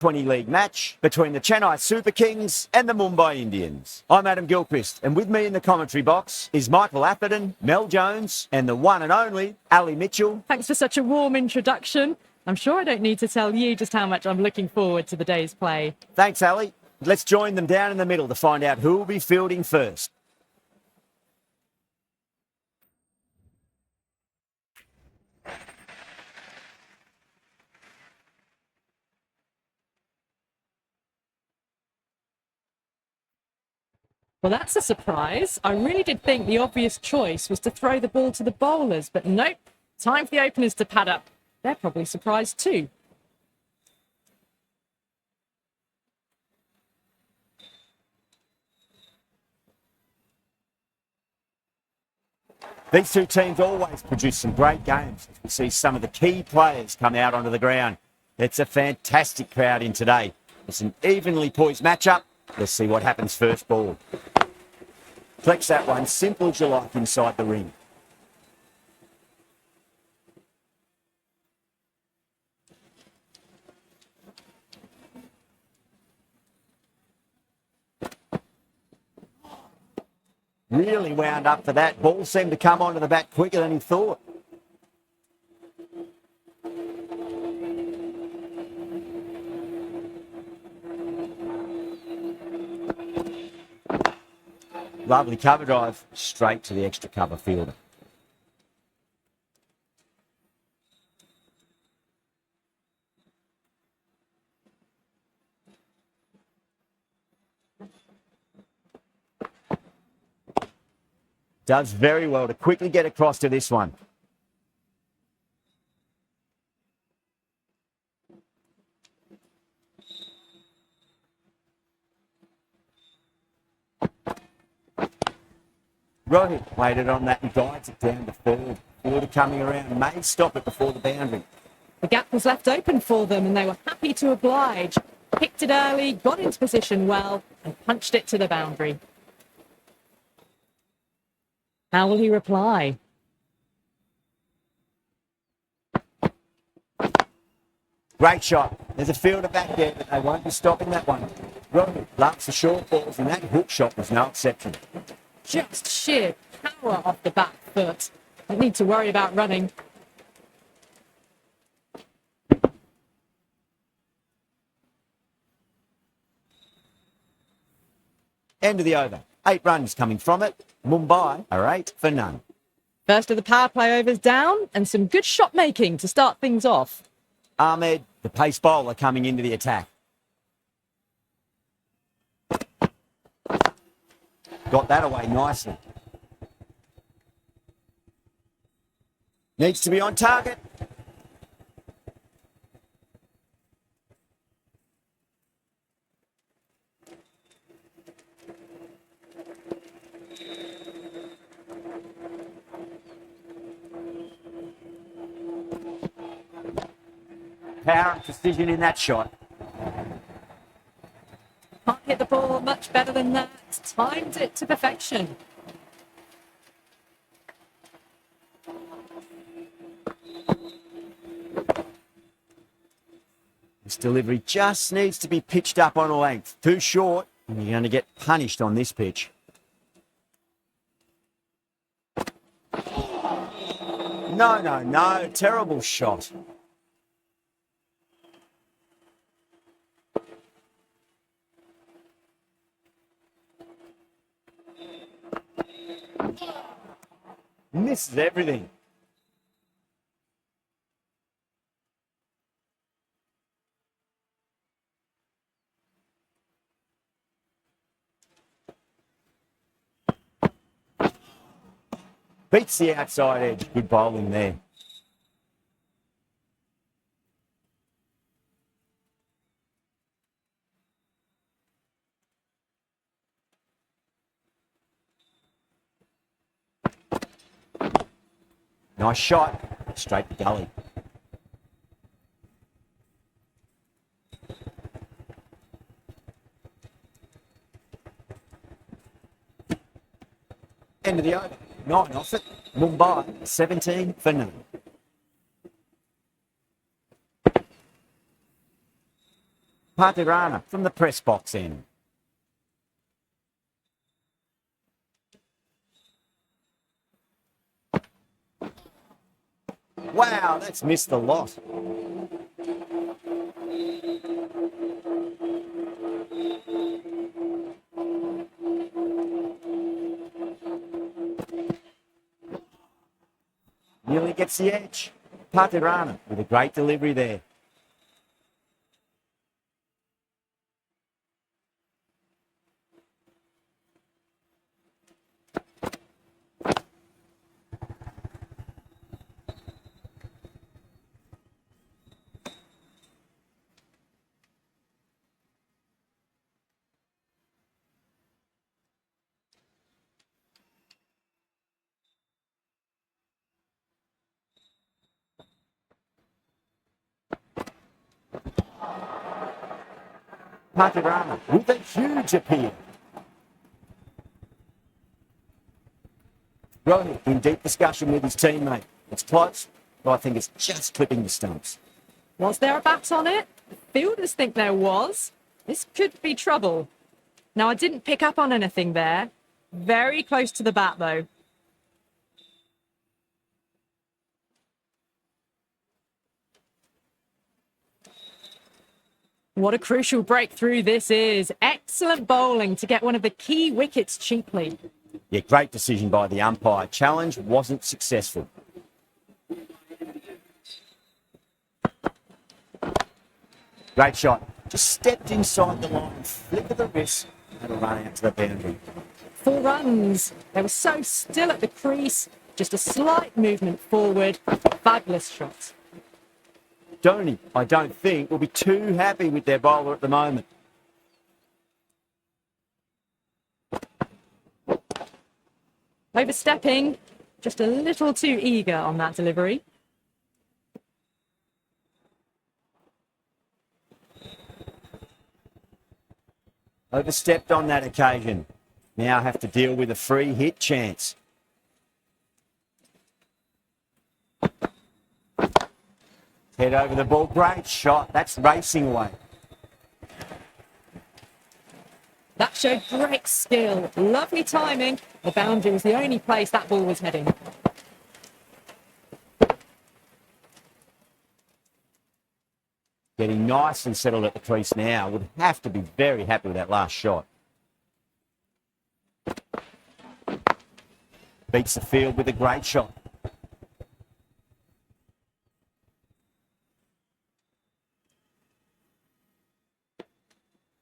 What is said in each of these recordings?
20 league match between the Chennai Super Kings and the Mumbai Indians. I'm Adam Gilchrist, and with me in the commentary box is Michael Atherton, Mel Jones, and the one and only Ali Mitchell. Thanks for such a warm introduction. I'm sure I don't need to tell you just how much I'm looking forward to the day's play. Thanks, Ali. Let's join them down in the middle to find out who will be fielding first. Well, that's a surprise. I really did think the obvious choice was to throw the ball to the bowlers, but nope. Time for the openers to pad up. They're probably surprised too. These two teams always produce some great games. We see some of the key players come out onto the ground. It's a fantastic crowd in today. It's an evenly poised matchup. Let's see what happens first ball. Flex that one, simple as you like inside the ring. Really wound up for that. Ball seemed to come onto the bat quicker than he thought. Lovely cover drive, straight to the extra cover fielder. Does very well to quickly get across to this one. Rohit waited on that and guides it down to third. Fielder coming around may stop it before the boundary. The gap was left open for them and they were happy to oblige. Picked it early, got into position well and punched it to the boundary. How will he reply? Great shot. There's a fielder back there, but they won't be stopping that one. Rohit loves the short balls and that hook shot was no exception. Just sheer power off the back foot. Don't need to worry about running. End of the over. 8 runs coming from it. Mumbai are 8 for none. First of the power play overs down and some good shot making to start things off. Ahmed, the pace bowler, coming into the attack. Got that away nicely. Needs to be on target. Power and precision in that shot. Can't hit the ball much better than that. Timed it to perfection. This delivery just needs to be pitched up on a length. Too short, and you're going to get punished on this pitch. No. Terrible shot. Misses everything. Beats the outside edge. Good bowling there. Nice shot. Straight to gully. End of the over. 9 off it. Mumbai 17 for none. Patirana from the press box end. Wow, that's missed a lot. Nearly gets the edge. Patirana with a great delivery there. Patirana with a huge appeal. Rohit in deep discussion with his teammate. It's close, but I think it's just clipping the stumps. Was there a bat on it? The fielders think there was. This could be trouble. Now, I didn't pick up on anything there. Very close to the bat, though. What a crucial breakthrough this is. Excellent bowling to get one of the key wickets cheaply. Yeah, great decision by the umpire. Challenge wasn't successful. Great shot. Just stepped inside the line, flick of the wrist, and a run out to the boundary. 4 runs. They were so still at the crease. Just a slight movement forward. Fabulous shot. Dhoni, I don't think, will be too happy with their bowler at the moment. Overstepping. Just a little too eager on that delivery. Overstepped on that occasion. Now have to deal with a free hit chance. Head over the ball. Great shot. That's racing away. That showed great skill. Lovely timing. The boundary was the only place that ball was heading. Getting nice and settled at the crease now. Would have to be very happy with that last shot. Beats the field with a great shot.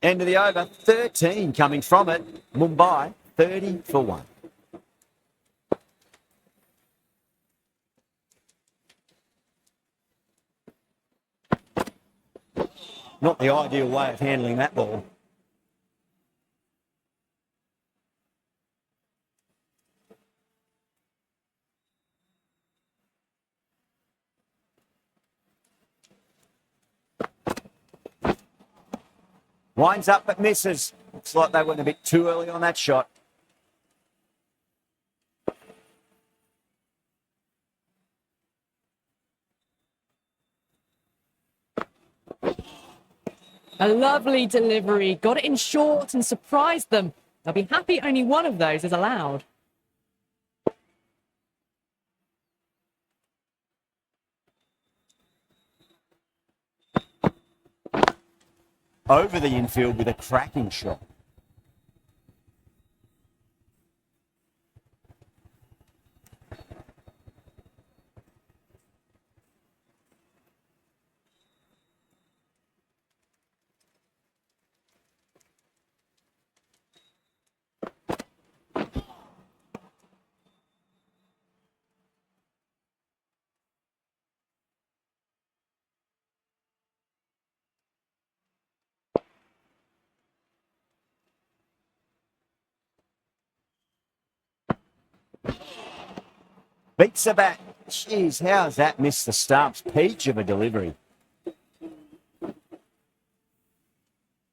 End of the over, 13 coming from it. Mumbai, 30 for 1. Not the ideal way of handling that ball. Winds up but misses. Looks like they went a bit too early on that shot. A lovely delivery. Got it in short and surprised them. They'll be happy only one of those is allowed. Over the infield with a cracking shot. Beats the bat. Jeez, how's that missed the stumps? Peach of a delivery.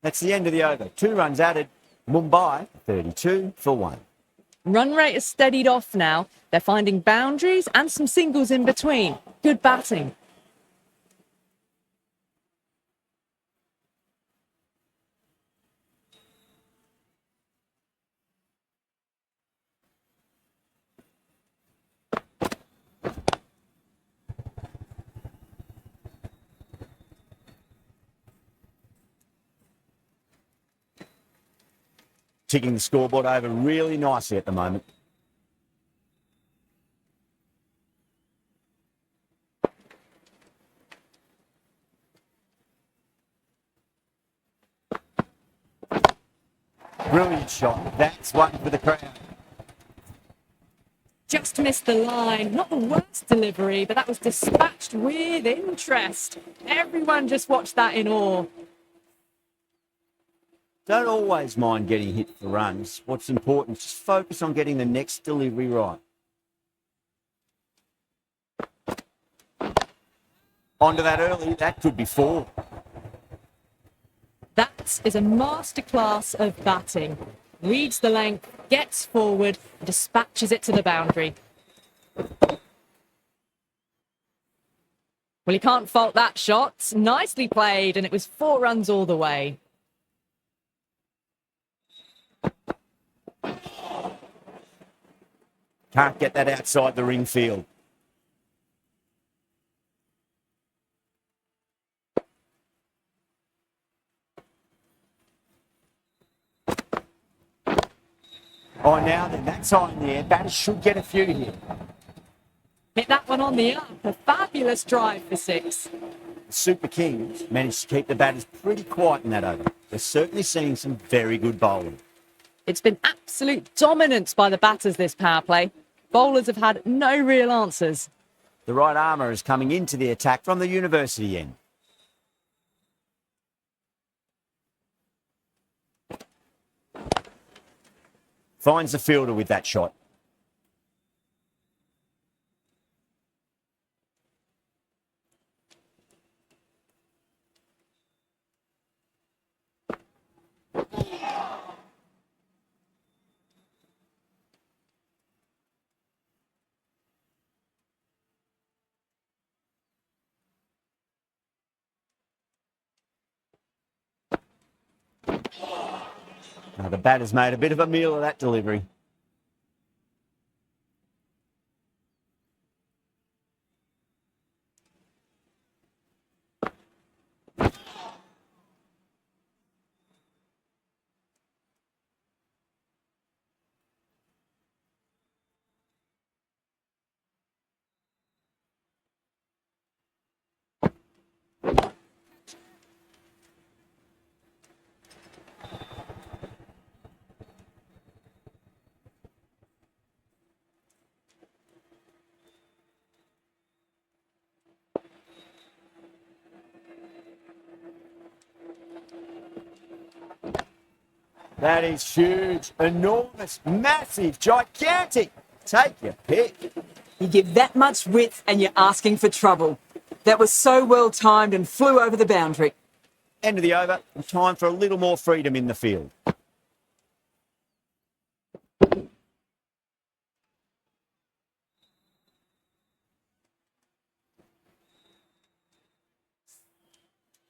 That's the end of the over. 2 runs added. Mumbai, 32 for 1. Run rate has steadied off now. They're finding boundaries and some singles in between. Good batting. ticking the scoreboard over really nicely at the moment. Brilliant shot. That's one for the crowd. Just missed the line. Not the worst delivery, but that was dispatched with interest. Everyone just watched that in awe. Don't always mind getting hit for runs. What's important is just focus on getting the next delivery right. Onto that early. That could be 4. That is a masterclass of batting. Reads the length, gets forward, and dispatches it to the boundary. Well, you can't fault that shot. Nicely played, and it was 4 runs all the way. Can't get that outside the ring field. Oh, now then, that's high in the air. Batters should get a few here. Hit that one on the up. A fabulous drive for 6. The Super Kings managed to keep the batters pretty quiet in that over. They're certainly seeing some very good bowling. It's been absolute dominance by the batters this power play. Bowlers have had no real answers. The right armour is coming into the attack from the university end. Finds the fielder with that shot. Now the batter's made a bit of a meal of that delivery. That is huge, enormous, massive, gigantic. Take your pick. You give that much width and you're asking for trouble. That was so well timed and flew over the boundary. End of the over, and time for a little more freedom in the field.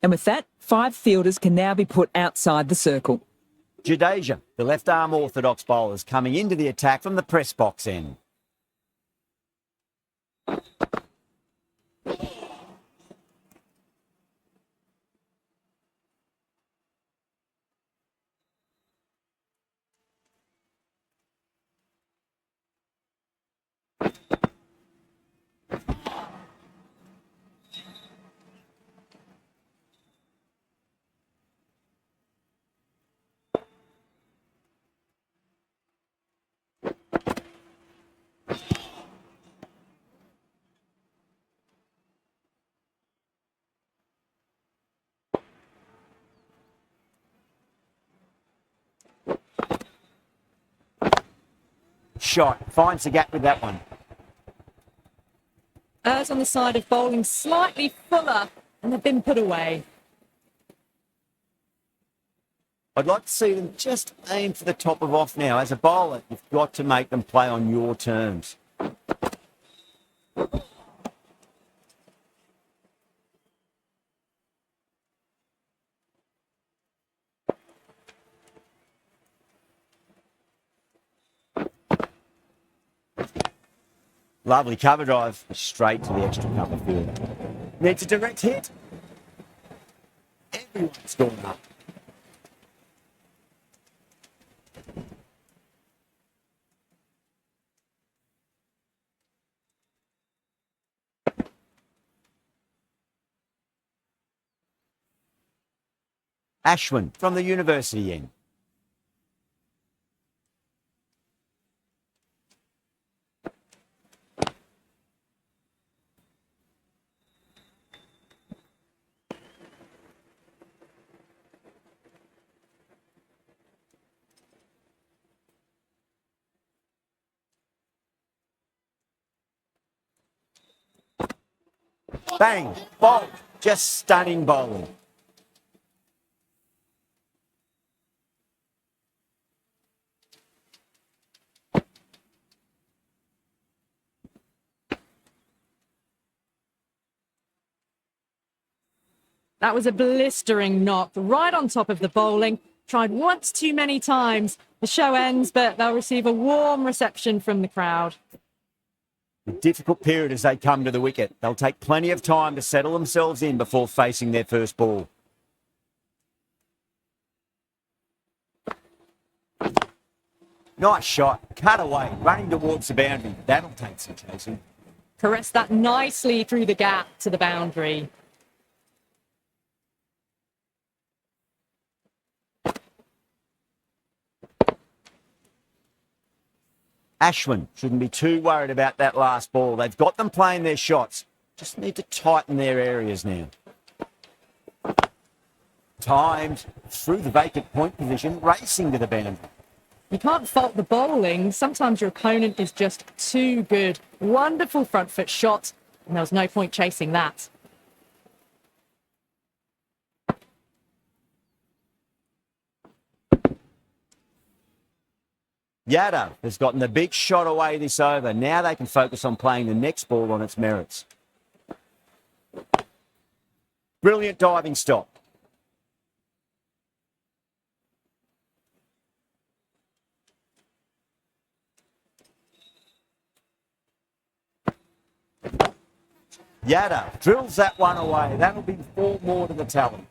And with that, 5 fielders can now be put outside the circle. Jadeja, the left-arm orthodox bowler, is coming into the attack from the press box end. Shot, finds the gap with that one. Errs on the side of bowling slightly fuller, and they've been put away. I'd like to see them just aim for the top of off now. As a bowler, you've got to make them play on your terms. Lovely cover drive, straight to the extra cover field. Needs a direct hit. Everyone's gone up. Ashwin from the university end. Bang! Bolt! Just stunning bowling. That was a blistering knock right on top of the bowling. Tried once too many times. The show ends, but they'll receive a warm reception from the crowd. A difficult period as they come to the wicket. They'll take plenty of time to settle themselves in before facing their first ball. Nice shot. Cut away. Running towards the boundary. That'll take some chasing. Caressed that nicely through the gap to the boundary. Ashwin shouldn't be too worried about that last ball. They've got them playing their shots. Just need to tighten their areas now. Timed through the vacant point position, racing to the boundary. You can't fault the bowling. Sometimes your opponent is just too good. Wonderful front foot shot, and there was no point chasing that. Yadav has gotten the big shot away this over. Now they can focus on playing the next ball on its merits. Brilliant diving stop. Yadav drills that one away. That'll be 4 more to the tally.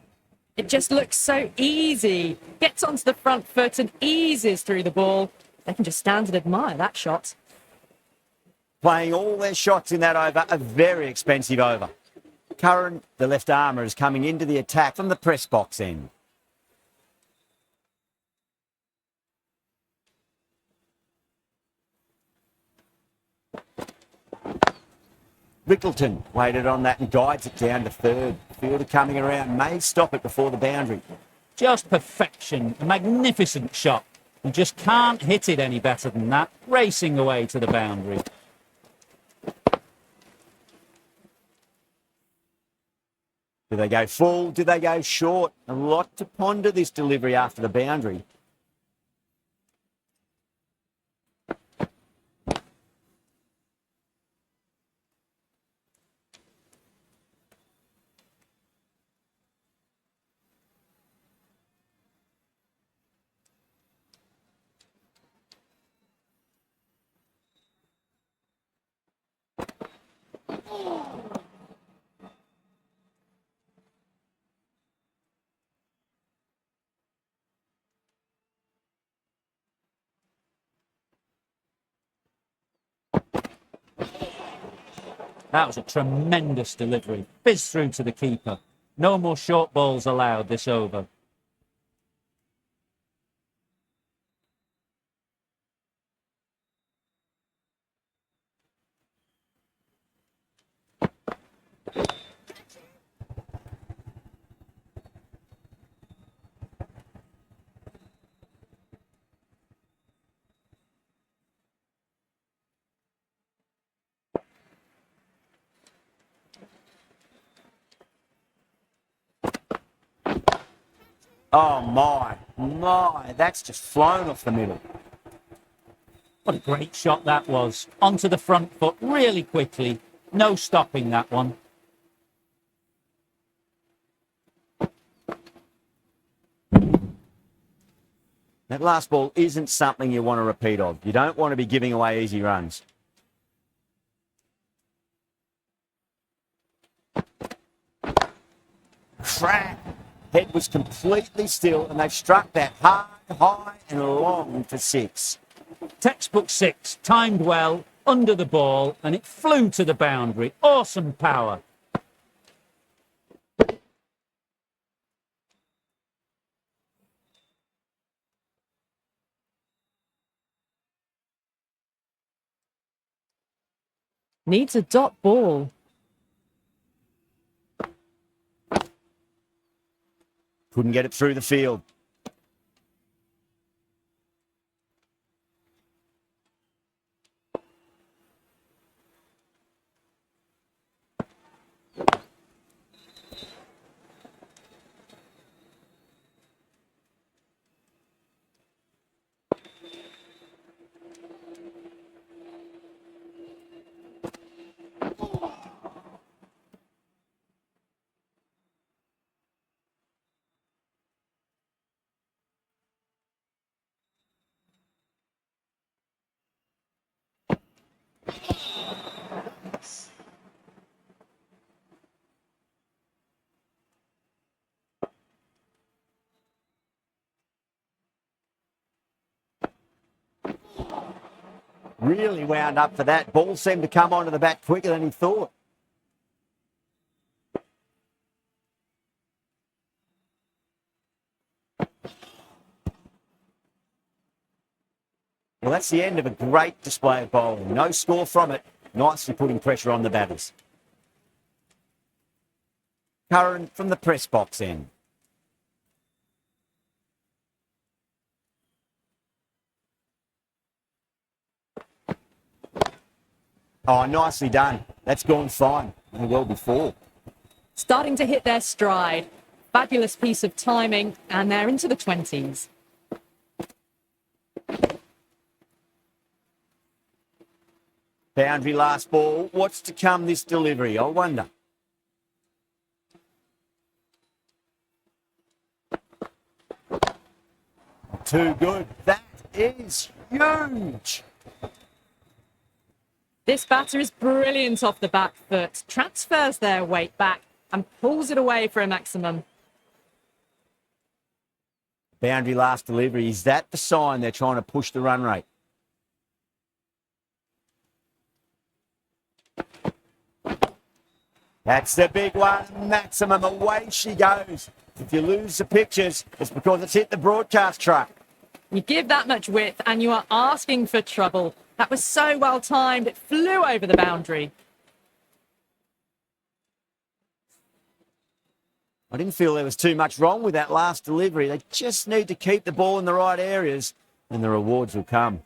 It just looks so easy. Gets onto the front foot and eases through the ball. They can just stand and admire that shot. Playing all their shots in that over, a very expensive over. Curran, the left armour, is coming into the attack from the press box end. Rickleton waited on that and guides it down to third. Fielder coming around, may stop it before the boundary. Just perfection, a magnificent shot. You just can't hit it any better than that, racing away to the boundary. Do they go full? Do they go short? A lot to ponder this delivery after the boundary. That was a tremendous delivery. Fizz through to the keeper. No more short balls allowed this over. Oh my, that's just flown off the middle. What a great shot that was. Onto the front foot really quickly. No stopping that one. That last ball isn't something you want to repeat of. You don't want to be giving away easy runs. Crack! Head was completely still and they've struck that hard, high and long for 6. Textbook 6, timed well, under the ball, and it flew to the boundary. Awesome power. Needs a dot ball. Couldn't get it through the field. Really wound up for that. Ball seemed to come onto the bat quicker than he thought. Well, that's the end of a great display of bowling. No score from it. Nicely putting pressure on the batters. Curran from the press box end. Oh, nicely done. That's gone fine. And well before. Starting to hit their stride. Fabulous piece of timing, and they're into the 20s. Boundary last ball. What's to come this delivery? I wonder. Too good. That is huge. This batter is brilliant off the back foot, transfers their weight back and pulls it away for a maximum. Boundary last delivery. Is that the sign they're trying to push the run rate? That's the big one. Maximum. Away she goes. If you lose the pictures, it's because it's hit the broadcast truck. You give that much width and you are asking for trouble. That was so well timed, it flew over the boundary. I didn't feel there was too much wrong with that last delivery. They just need to keep the ball in the right areas and the rewards will come.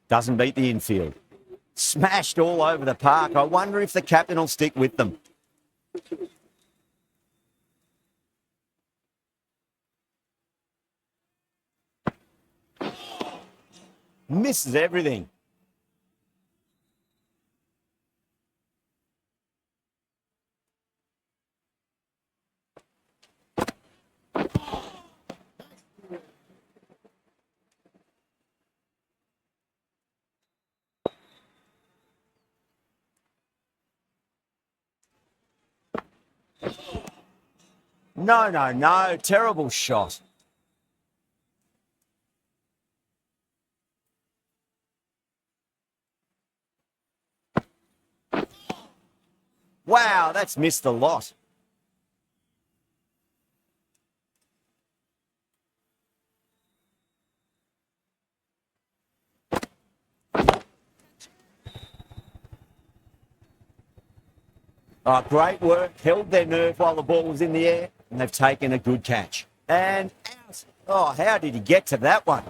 Doesn't beat the infield. Smashed all over the park. I wonder if the captain will stick with them. Misses everything. No. Terrible shot. Wow, that's missed a lot. Oh, great work. Held their nerve while the ball was in the air, and they've taken a good catch. And out. Oh, how did he get to that one?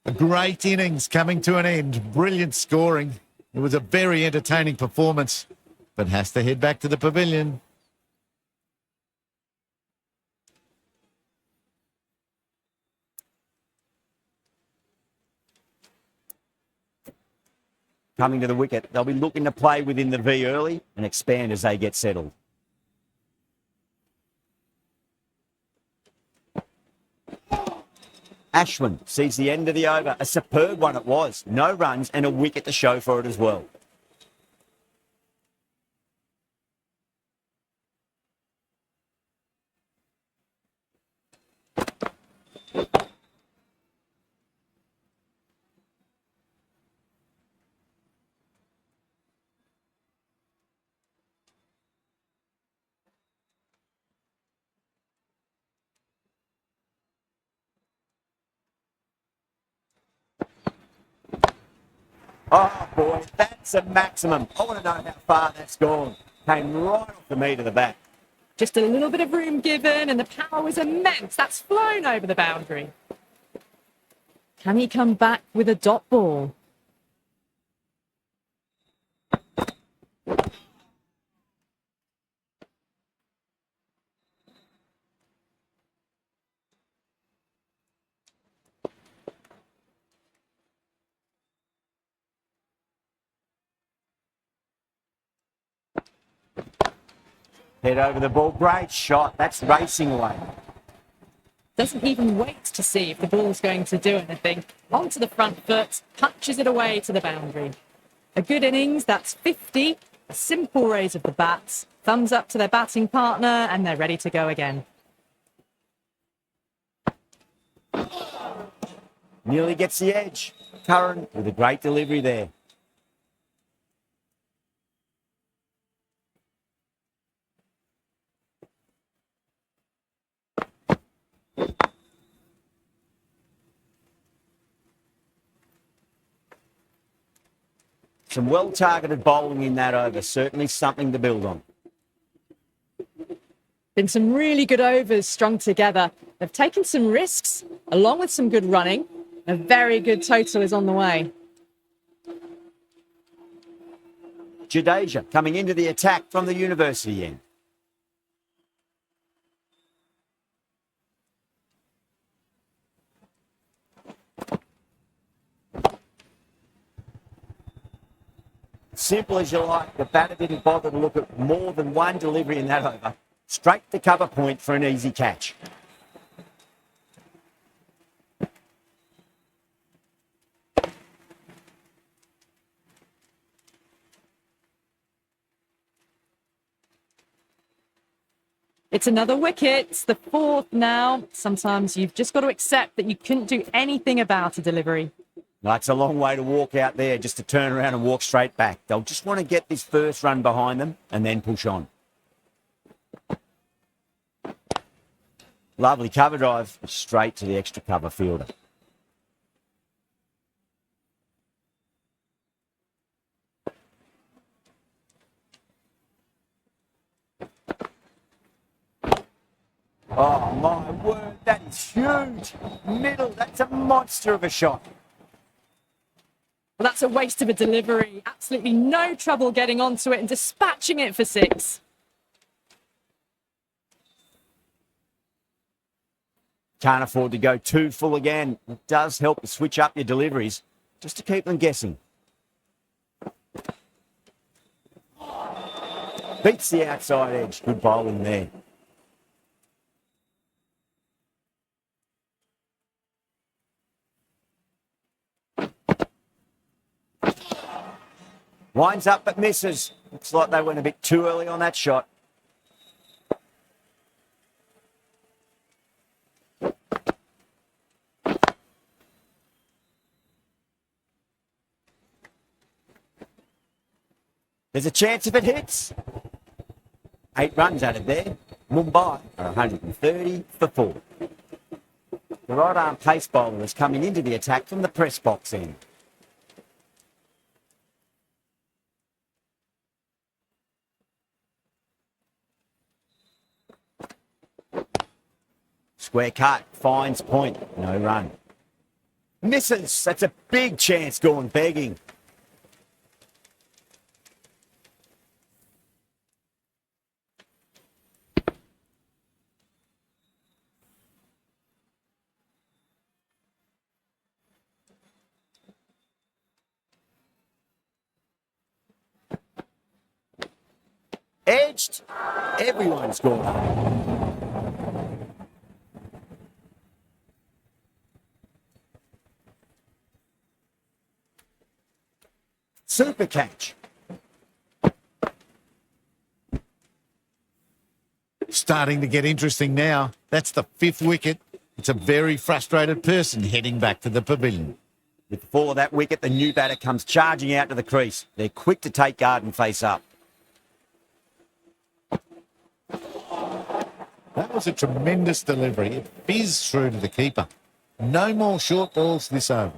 A great innings coming to an end. Brilliant scoring. It was a very entertaining performance, but has to head back to the pavilion. coming to the wicket. They'll be looking to play within the V early and expand as they get settled. Ashwin sees the end of the over. A superb one it was. No runs and a wicket to show for it as well. Oh, boy, that's a maximum. I want to know how far that's gone. Came right off the meat of the bat. Just a little bit of room given, and the power was immense. That's flown over the boundary. Can he come back with a dot ball? Head over the ball. Great shot. That's racing away. Doesn't even wait to see if the ball's going to do anything. Onto the front foot, punches it away to the boundary. A good innings, that's 50. A simple raise of the bats. Thumbs up to their batting partner, and they're ready to go again. Nearly gets the edge. Curran with a great delivery there. Some well-targeted bowling in that over. Certainly something to build on. Been some really good overs strung together. They've taken some risks, along with some good running. A very good total is on the way. Jadeja coming into the attack from the university end. Simple as you like, the batter didn't bother to look at more than one delivery in that over. Straight to cover point for an easy catch. It's another wicket. It's the fourth now. Sometimes you've just got to accept that you couldn't do anything about a delivery. That's a long way to walk out there just to turn around and walk straight back. They'll just want to get this first run behind them and then push on. Lovely cover drive straight to the extra cover fielder. Oh, my word, that is huge. Middle, that's a monster of a shot. Well, that's a waste of a delivery. Absolutely no trouble getting onto it and dispatching it for six. Can't afford to go too full again. It does help to switch up your deliveries just to keep them guessing. Beats the outside edge. Good bowling there. Winds up but misses. Looks like they went a bit too early on that shot. There's a chance if it hits. 8 runs out of there. Mumbai are 130 for 4. The right arm pace bowler is coming into the attack from the press box end. Square cut, finds point, no run. Misses, that's a big chance gone begging. Edged. Everyone's gone up. Super catch. Starting to get interesting now. That's the 5th wicket. It's a very frustrated person heading back to the pavilion. With the fall of that wicket, the new batter comes charging out to the crease. They're quick to take guard and face up. That was a tremendous delivery. It fizzed through to the keeper. No more short balls this over.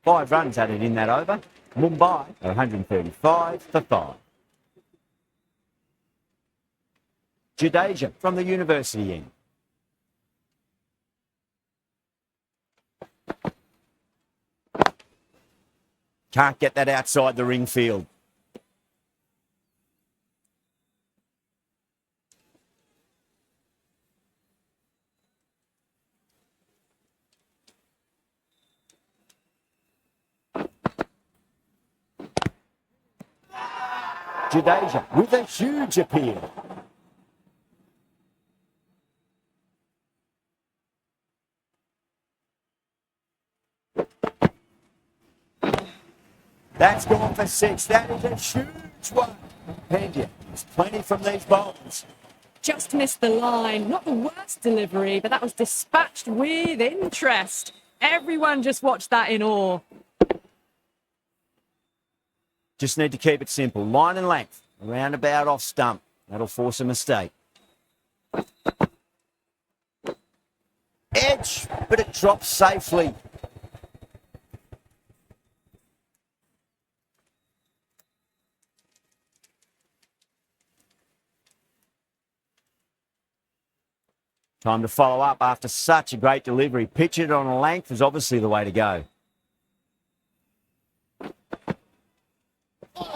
Five runs added in that over. Mumbai are 135 for 5. Jadeja from the university end. Can't get that outside the ring field. Jadeja with a huge appeal. That's gone for 6. That is a huge one. Pandya, there's plenty from these bowls. Just missed the line. Not the worst delivery, but that was dispatched with interest. Everyone just watched that in awe. Just need to keep it simple. Line and length. Around about off stump. That'll force a mistake. Edge, but it drops safely. Time to follow up after such a great delivery. Pitch it on a length is obviously the way to go.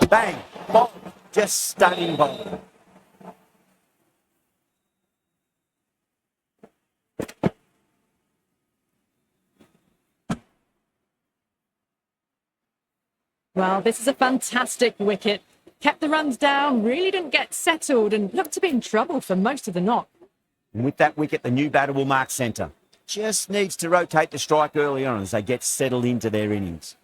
Bang! Ball. Just stunning ball. Well, this is a fantastic wicket. Kept the runs down, really didn't get settled and looked to be in trouble for most of the knock. And with that wicket, the new batter will mark centre. Just needs to rotate the strike early on as they get settled into their innings.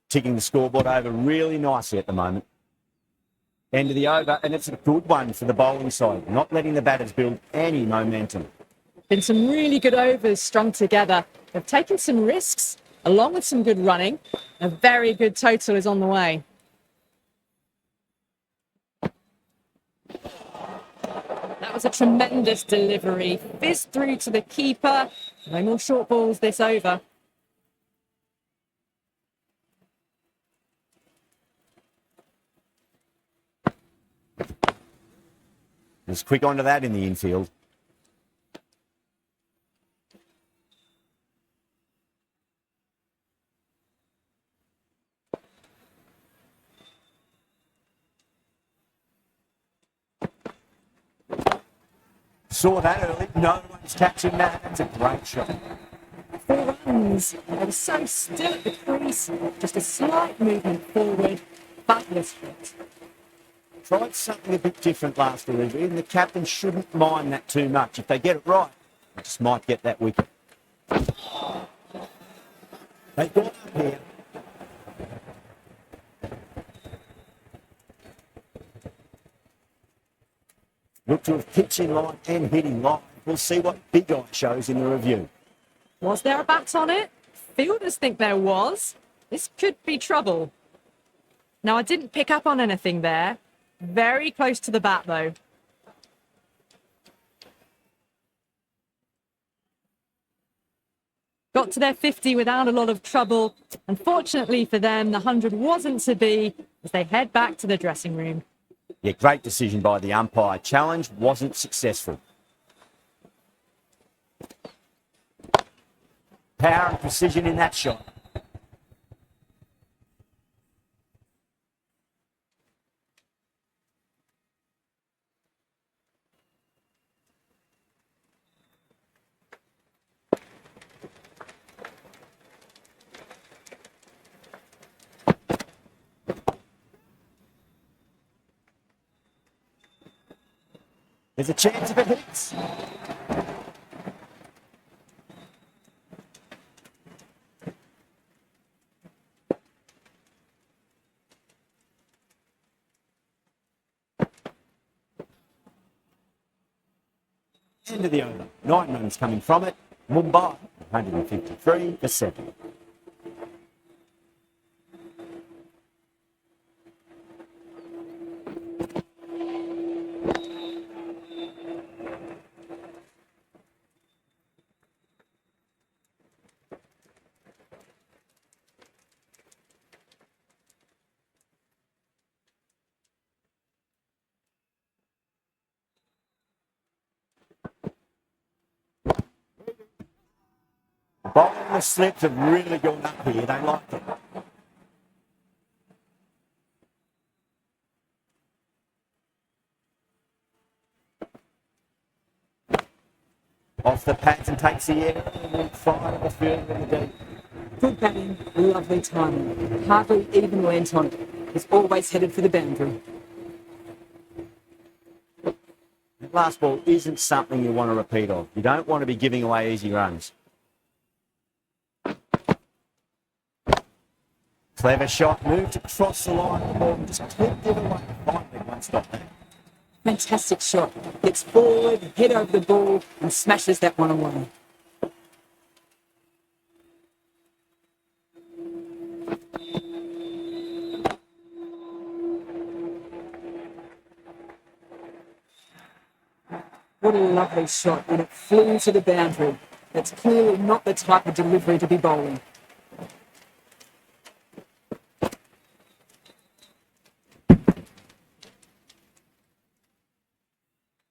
Ticking the scoreboard over really nicely at the moment. End of the over, and it's a good one for the bowling side, not letting the batters build any momentum. Been some really good overs strung together. They've taken some risks, along with some good running. A very good total is on the way. That was a tremendous delivery. Fizzed through to the keeper. No more short balls this over. Just quick onto that in the infield. Saw that early. No one's catching that. That's a great shot. 4 runs. They were so still at the crease. Just a slight movement forward. fabulous hit. Tried something a bit different last delivery, and the captain shouldn't mind that too much. If they get it right, they just might get that wicket. They got up here. Look to have pitched in line and hitting line. We'll see what Big Eye shows in the review. Was there a bat on it? Fielders think there was. This could be trouble. Now, I didn't pick up on anything there. Very close to the bat, though. Got to their 50 without a lot of trouble. Unfortunately for them, the 100 wasn't to be as they head back to the dressing room. Yeah, great decision by the umpire. Challenge wasn't successful. Power and precision in that shot. There's a chance if it hits. End of the over. 9 runs coming from it. Mumbai, 153 for 7. Bowling the slips have really gone up here. They like it. Off the pads and takes the air and then fire the field in the deep. Good batting, lovely timing. Hardly even went on it. He's always headed for the boundary. That last ball isn't something you want to repeat of. You don't want to be giving away easy runs. Clever shot, moved across the line, the ball just clipped it away. Finally, one stop there. Fantastic shot. Gets forward, head over the ball, and smashes that one away. What a lovely shot, and it flew to the boundary. That's clearly not the type of delivery to be bowling.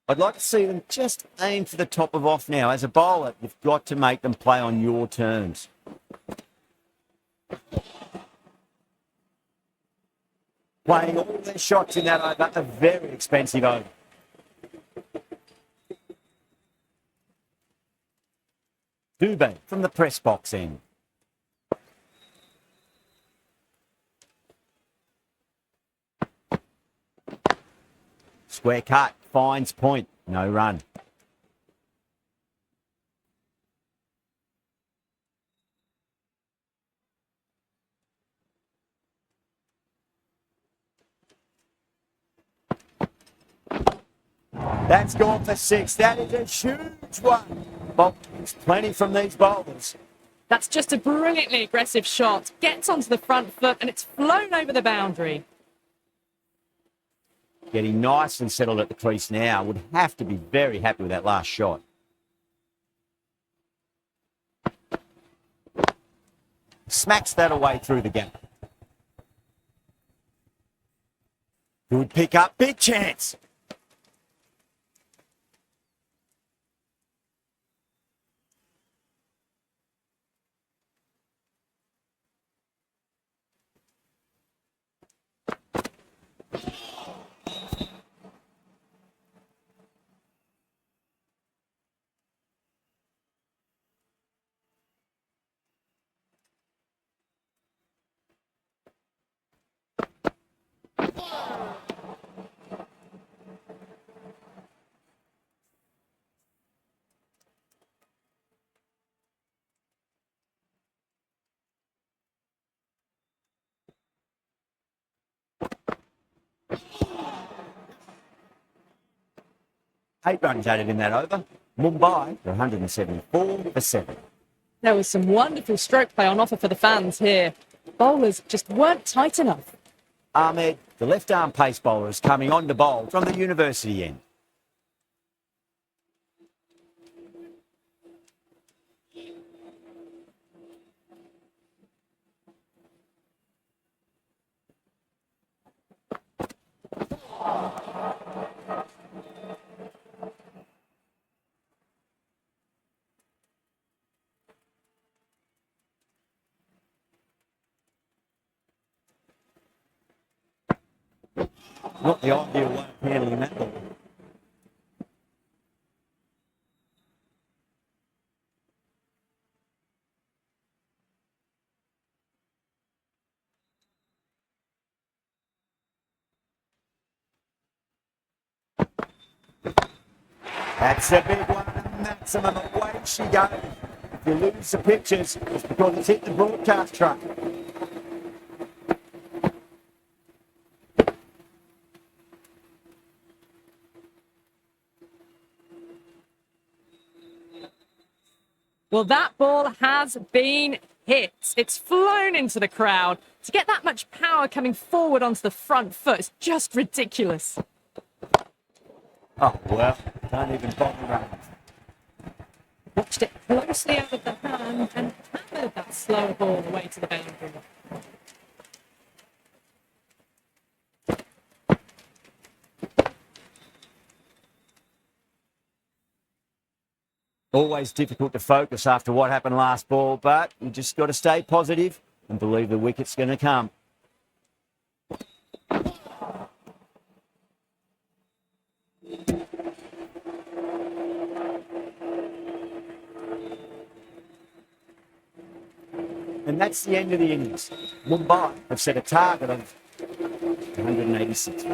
I'd like to see them just aim for the top of off now. As a bowler, you've got to make them play on your terms. Playing all their shots in that over, a very expensive over. Dubé from the press box end. Square cut, finds point, no run. That's gone for 6. That is a huge one. Well, there's plenty from these bowlers. That's just a brilliantly aggressive shot. Gets onto the front foot and it's flown over the boundary. Getting nicely settled at the crease now. Would have to be very happy with that last shot. Smacks that away through the gap. Good pick up. Big chance. 8 runs added in that over. Mumbai for 174 for 7. There was some wonderful stroke play on offer for the fans here. Bowlers just weren't tight enough. Ahmed, the left-arm pace bowler, is coming on to bowl from the university end. Not the ideal way of handling that ball. That's a big one, and that's some of the way she goes. If you lose the pictures, it's because it's hit the broadcast truck. Well, that ball has been hit. It's flown into the crowd. To get that much power coming forward onto the front foot is just ridiculous. Oh, well, don't even bother running. Watched it closely out of the hand and hammered that slower ball away to the boundary. Always difficult to focus after what happened last ball, but you just got to stay positive and believe the wicket's going to come. And that's the end of the innings. Mumbai have set a target of 186.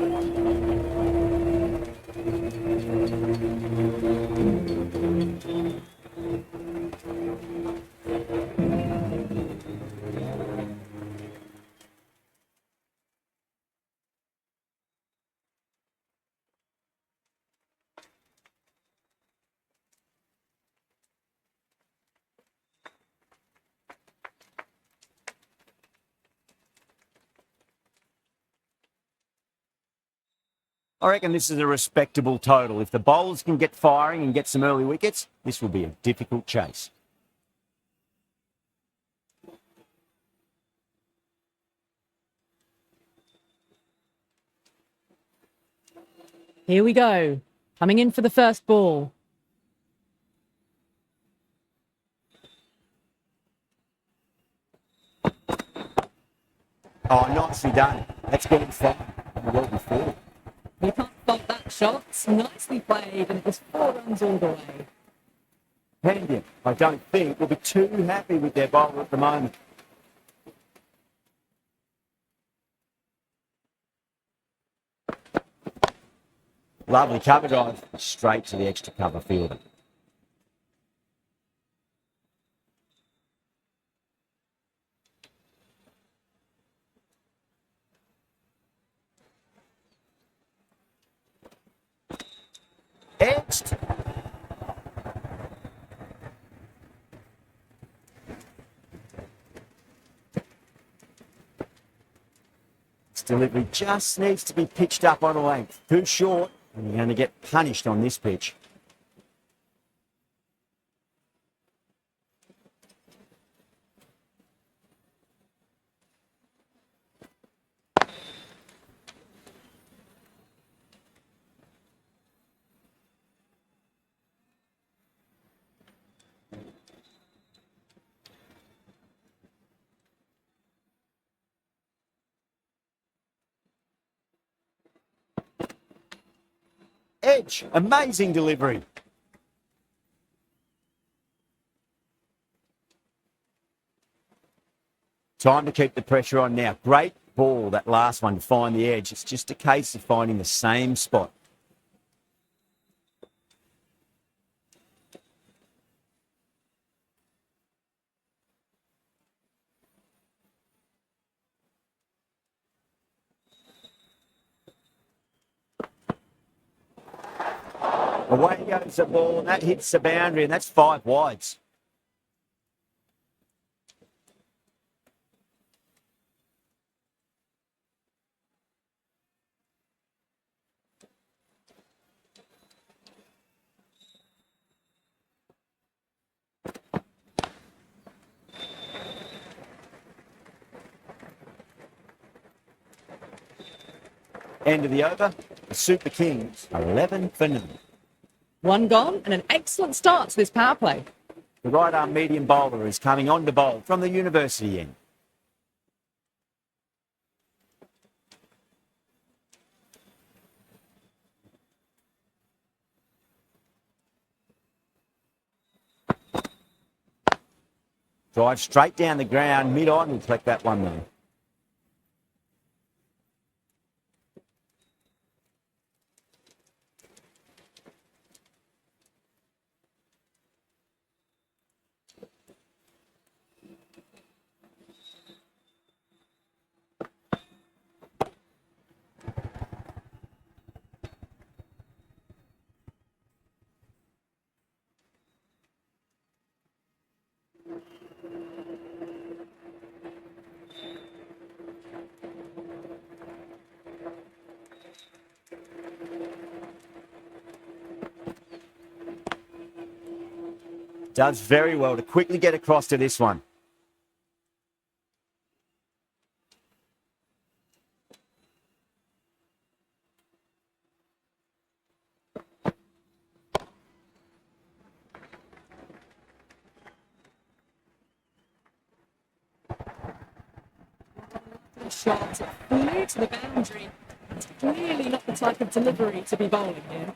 I reckon this is a respectable total. If the bowlers can get firing and get some early wickets, this will be a difficult chase. Here we go. Coming in for the first ball. Oh, nicely done. That's good fun. Well before. You can't fault that shot. Nicely played, and it was 4 runs all the way. Indian, I don't think, will be too happy with their bowler at the moment. Lovely cover drive, straight to the extra cover fielder. Edged. This delivery just needs to be pitched up on a length. Too short, and you're going to get punished on this pitch. Edge, amazing delivery. Time to keep the pressure on now. Great ball, that last one, to find the edge. It's just a case of finding the same spot. Away goes the ball, and that hits the boundary, and that's 5 wides. End of the over, the Super Kings, 11 for none. One gone and an excellent start to this power play. The right-arm medium bowler is coming on to bowl from the university end. Drive straight down the ground, mid-on, will collect that one there. Does very well to quickly get across to this one. Shot flew to the boundary. It's clearly not the type of delivery to be bowling here.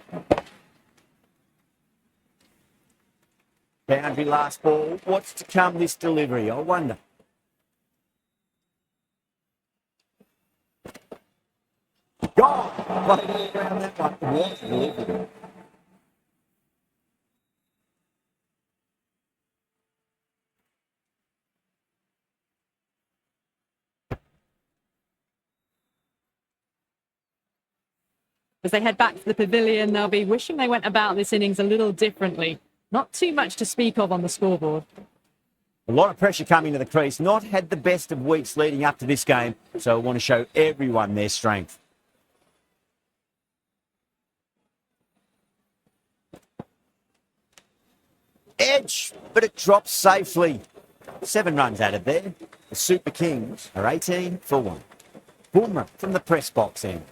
Boundary last ball. What's to come this delivery? I wonder. Gone! Played all around that one. What a delivery. As they head back to the pavilion, they'll be wishing they went about this innings a little differently. Not too much to speak of on the scoreboard. A lot of pressure coming to the crease. Not had the best of weeks leading up to this game, so I want to show everyone their strength. Edge, but it drops safely. 7 runs added there. The Super Kings are 18 for 1. Boomer from the press box end.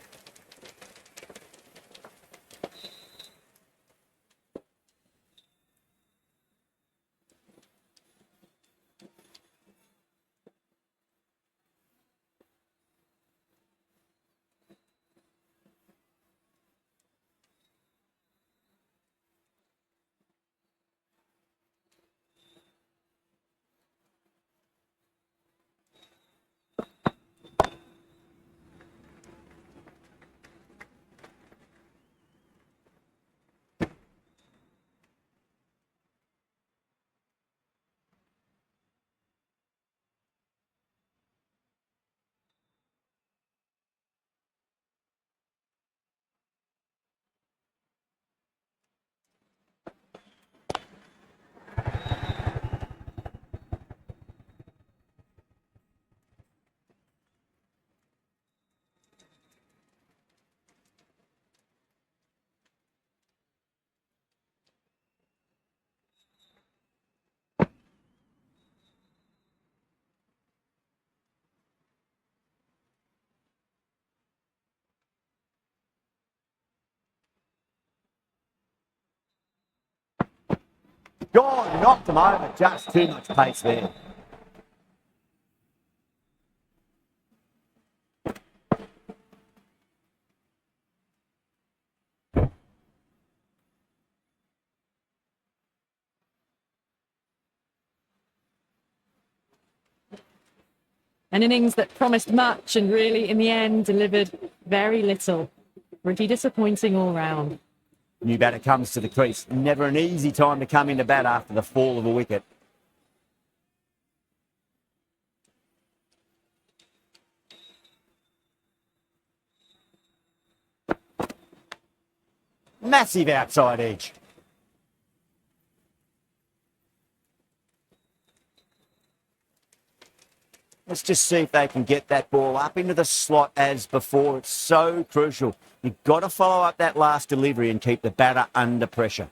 Gone, knocked them over, just too much pace there. An innings that promised much and really, in the end, delivered very little. Pretty disappointing all round. New batter comes to the crease. Never an easy time to come into bat after the fall of a wicket. Massive outside edge. Let's just see if they can get that ball up into the slot as before. It's so crucial. You've got to follow up that last delivery and keep the batter under pressure.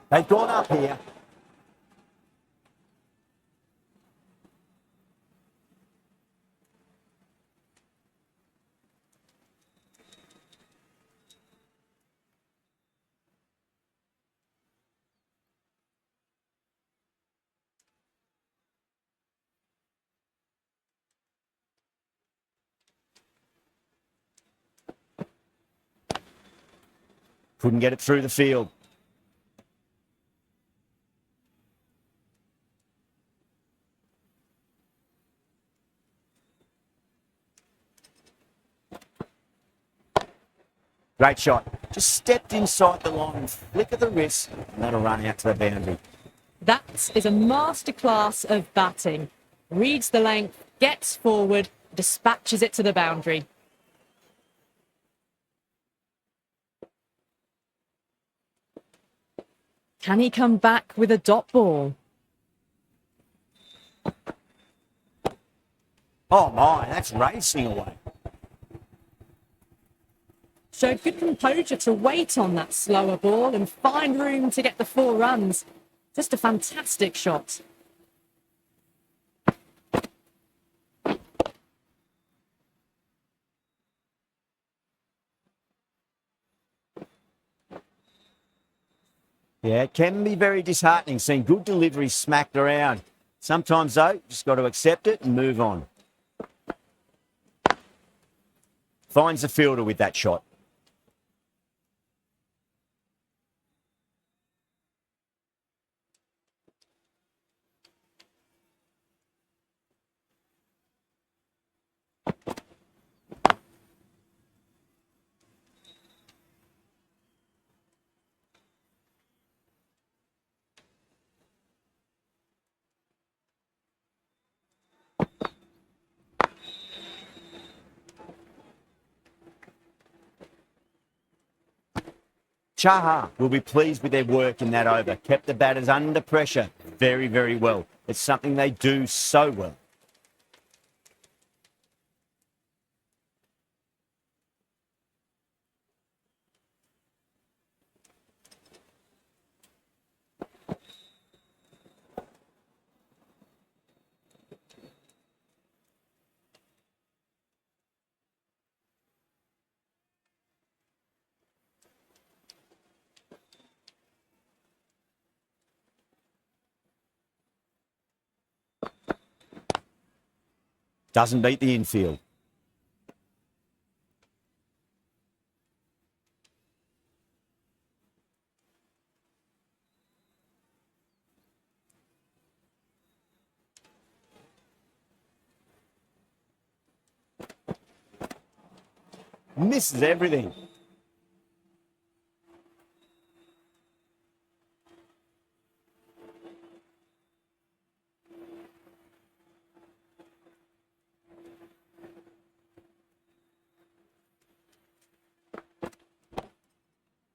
They've gone up here. Couldn't get it through the field. Great shot. Just stepped inside the line, flick of the wrist, and that'll run out to the boundary. That is a masterclass of batting. Reads the length, gets forward, dispatches it to the boundary. Can he come back with a dot ball? Oh my, that's racing away. Showed good composure to wait on that slower ball and find room to get the 4 runs. Just a fantastic shot. Yeah, it can be very disheartening seeing good delivery smacked around. Sometimes, though, just got to accept it and move on. Finds the fielder with that shot. Chaha will be pleased with their work in that over. Kept the batters under pressure very, very well. It's something they do so well. Doesn't beat the infield. Misses everything.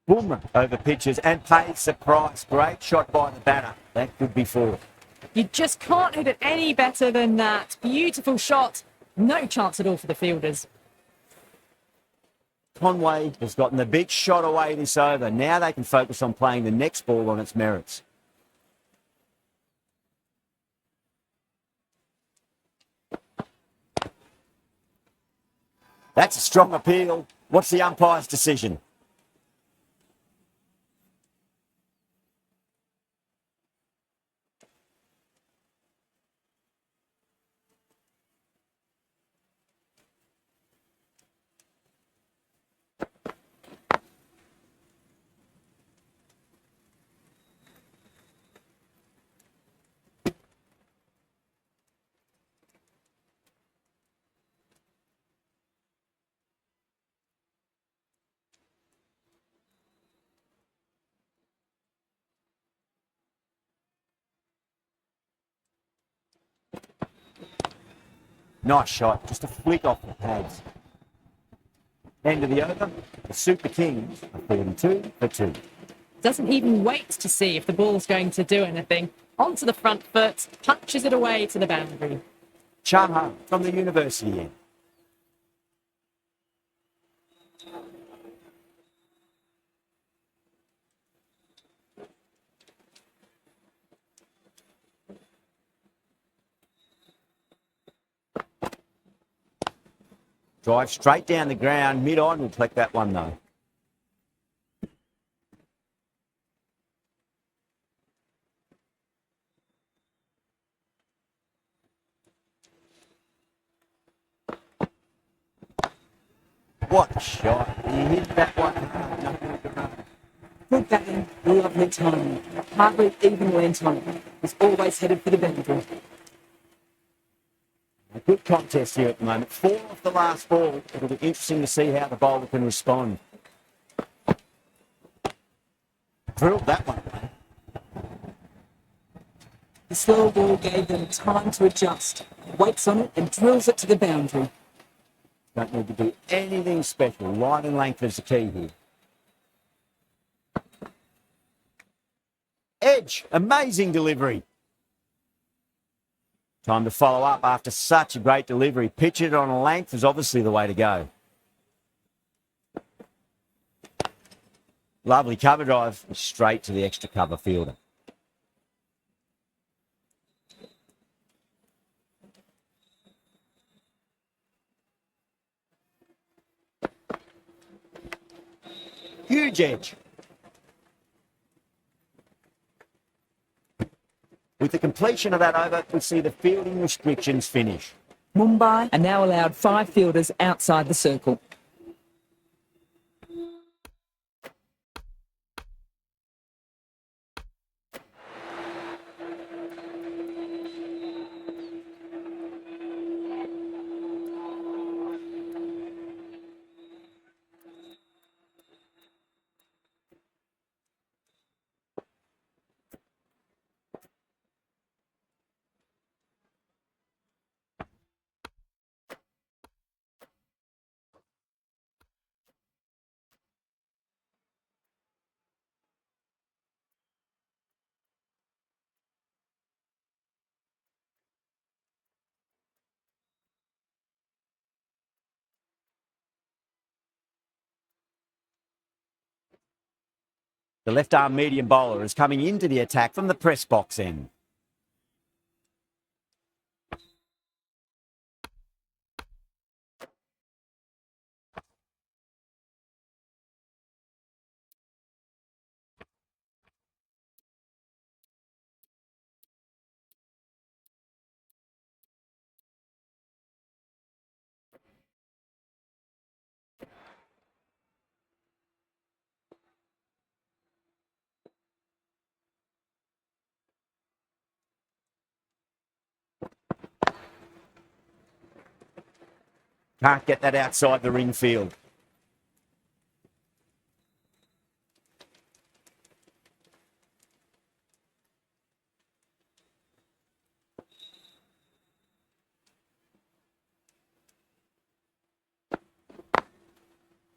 Boomer over pitches and pays the price. Great shot by the batter. That could be 4. You just can't hit it any better than that. Beautiful shot. No chance at all for the fielders. Conway has gotten the big shot away this over. Now they can focus on playing the next ball on its merits. That's a strong appeal. What's the umpire's decision? Nice shot, just a flick off the pads. End of the over, the Super Kings are 42 for 2. Doesn't even wait to see if the ball's going to do anything. Onto the front foot, punches it away to the boundary. Sharma from the university end. Drive straight down the ground, mid-on will collect that one though. What a shot. He hit that one. Good batting, lovely timing. Hardly even went on it. Was always headed for the boundary. A good contest here at the moment. 4 off the last ball. It'll be interesting to see how the bowler can respond. Drilled that one. The slow ball gave them time to adjust. Waits on it and drills it to the boundary. Don't need to do anything special. Line and length is the key here. Edge, amazing delivery. Time to follow up after such a great delivery. Pitch it on a length is obviously the way to go. Lovely cover drive, straight to the extra cover fielder. Huge edge. With the completion of that over, we see the fielding restrictions finish. Mumbai are now allowed 5 fielders outside the circle. The left-arm medium bowler is coming into the attack from the press box end. Can't get that outside the ring field.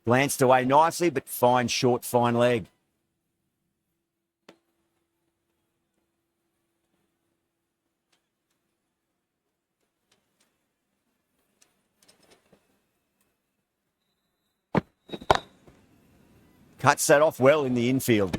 Glanced away nicely, but fine short, fine leg. Cuts that off well in the infield.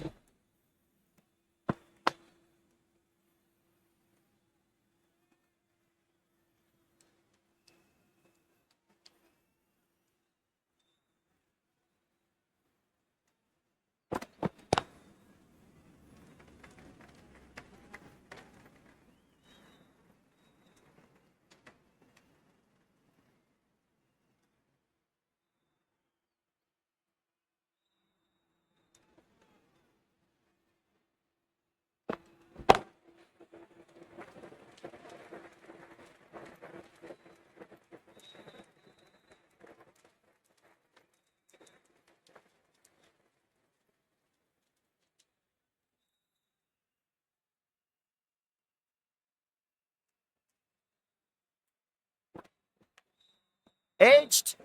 Edged.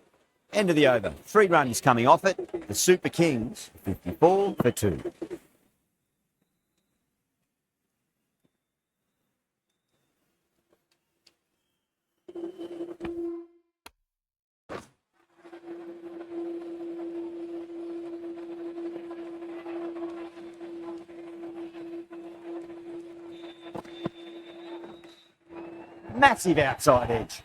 End of the over. 3 runs coming off it. The Super Kings, 54 for 2. Massive outside edge.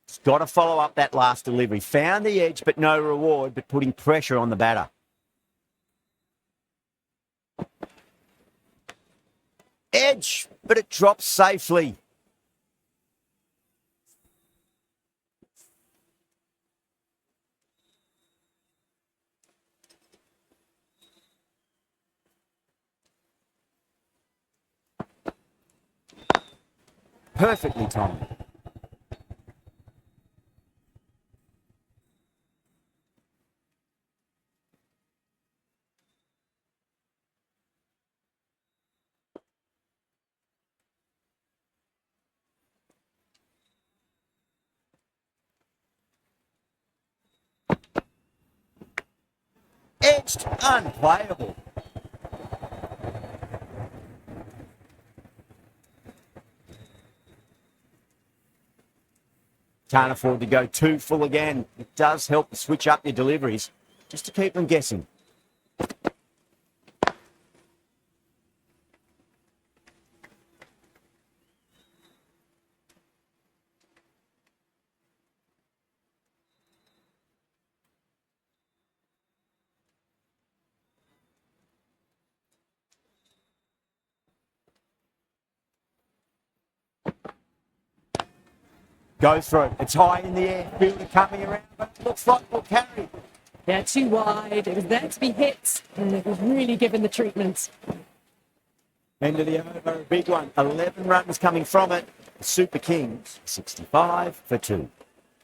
It's got to follow up that last delivery. Found the edge, but no reward, but putting pressure on the batter. Edge, but it drops safely. Perfectly timed. Edged, unplayable. Can't afford to go too full again. It does help to switch up your deliveries, just to keep them guessing. Go through. It's high in the air. Fielder coming around, but it looks like we'll carry. Yeah, too wide. It was there to be hit, and it was really given the treatment. End of the over, a big one. 11 runs coming from it. The Super Kings, 65 for 2.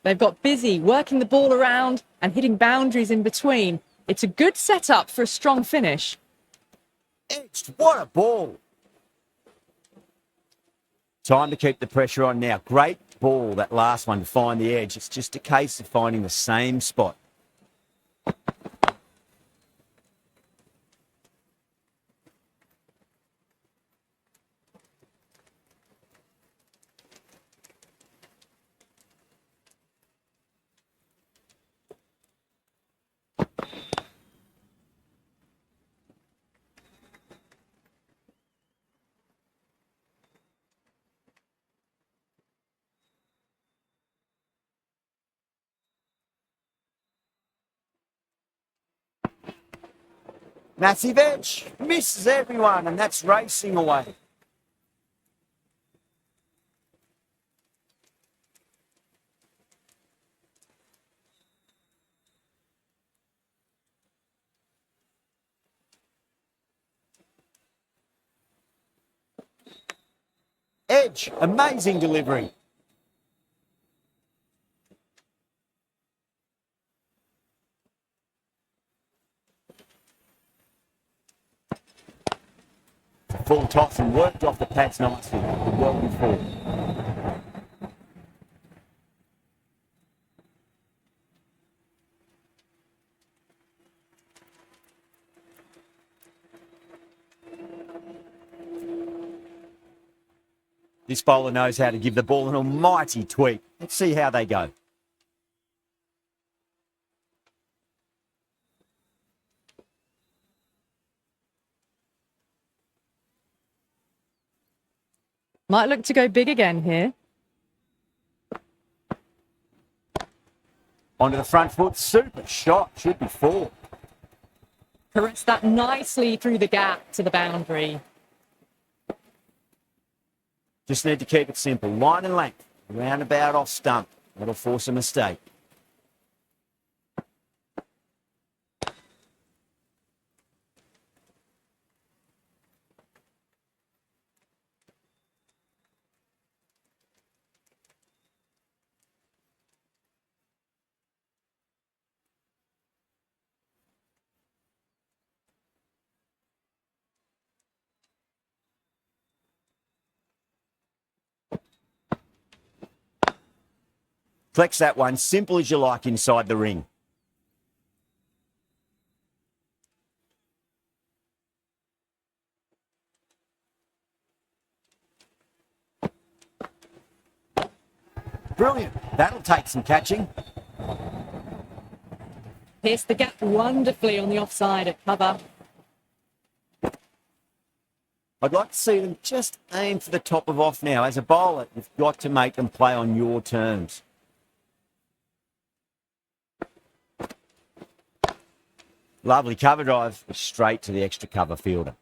They've got busy working the ball around and hitting boundaries in between. It's a good setup for a strong finish. Edged. What a ball. Time to keep the pressure on now. Great ball, that last one, to find the edge. It's just a case of finding the same spot. Massive edge. Misses everyone, and that's racing away. Edge. Amazing delivery. Full toss and worked off the pads nicely. Well before. This bowler knows how to give the ball an almighty tweak. Let's see how they go. Might look to go big again here. Onto the front foot. Super shot. Should be 4. Caress that nicely through the gap to the boundary. Just need to keep it simple. Line and length. Roundabout off stump. That'll force a mistake. Collects that one, simple as you like, inside the ring. Brilliant. That'll take some catching. Pierced the gap wonderfully on the offside at cover. I'd like to see them just aim for the top of off now. As a bowler, you've got to make them play on your terms. Lovely cover drive, straight to the extra cover fielder.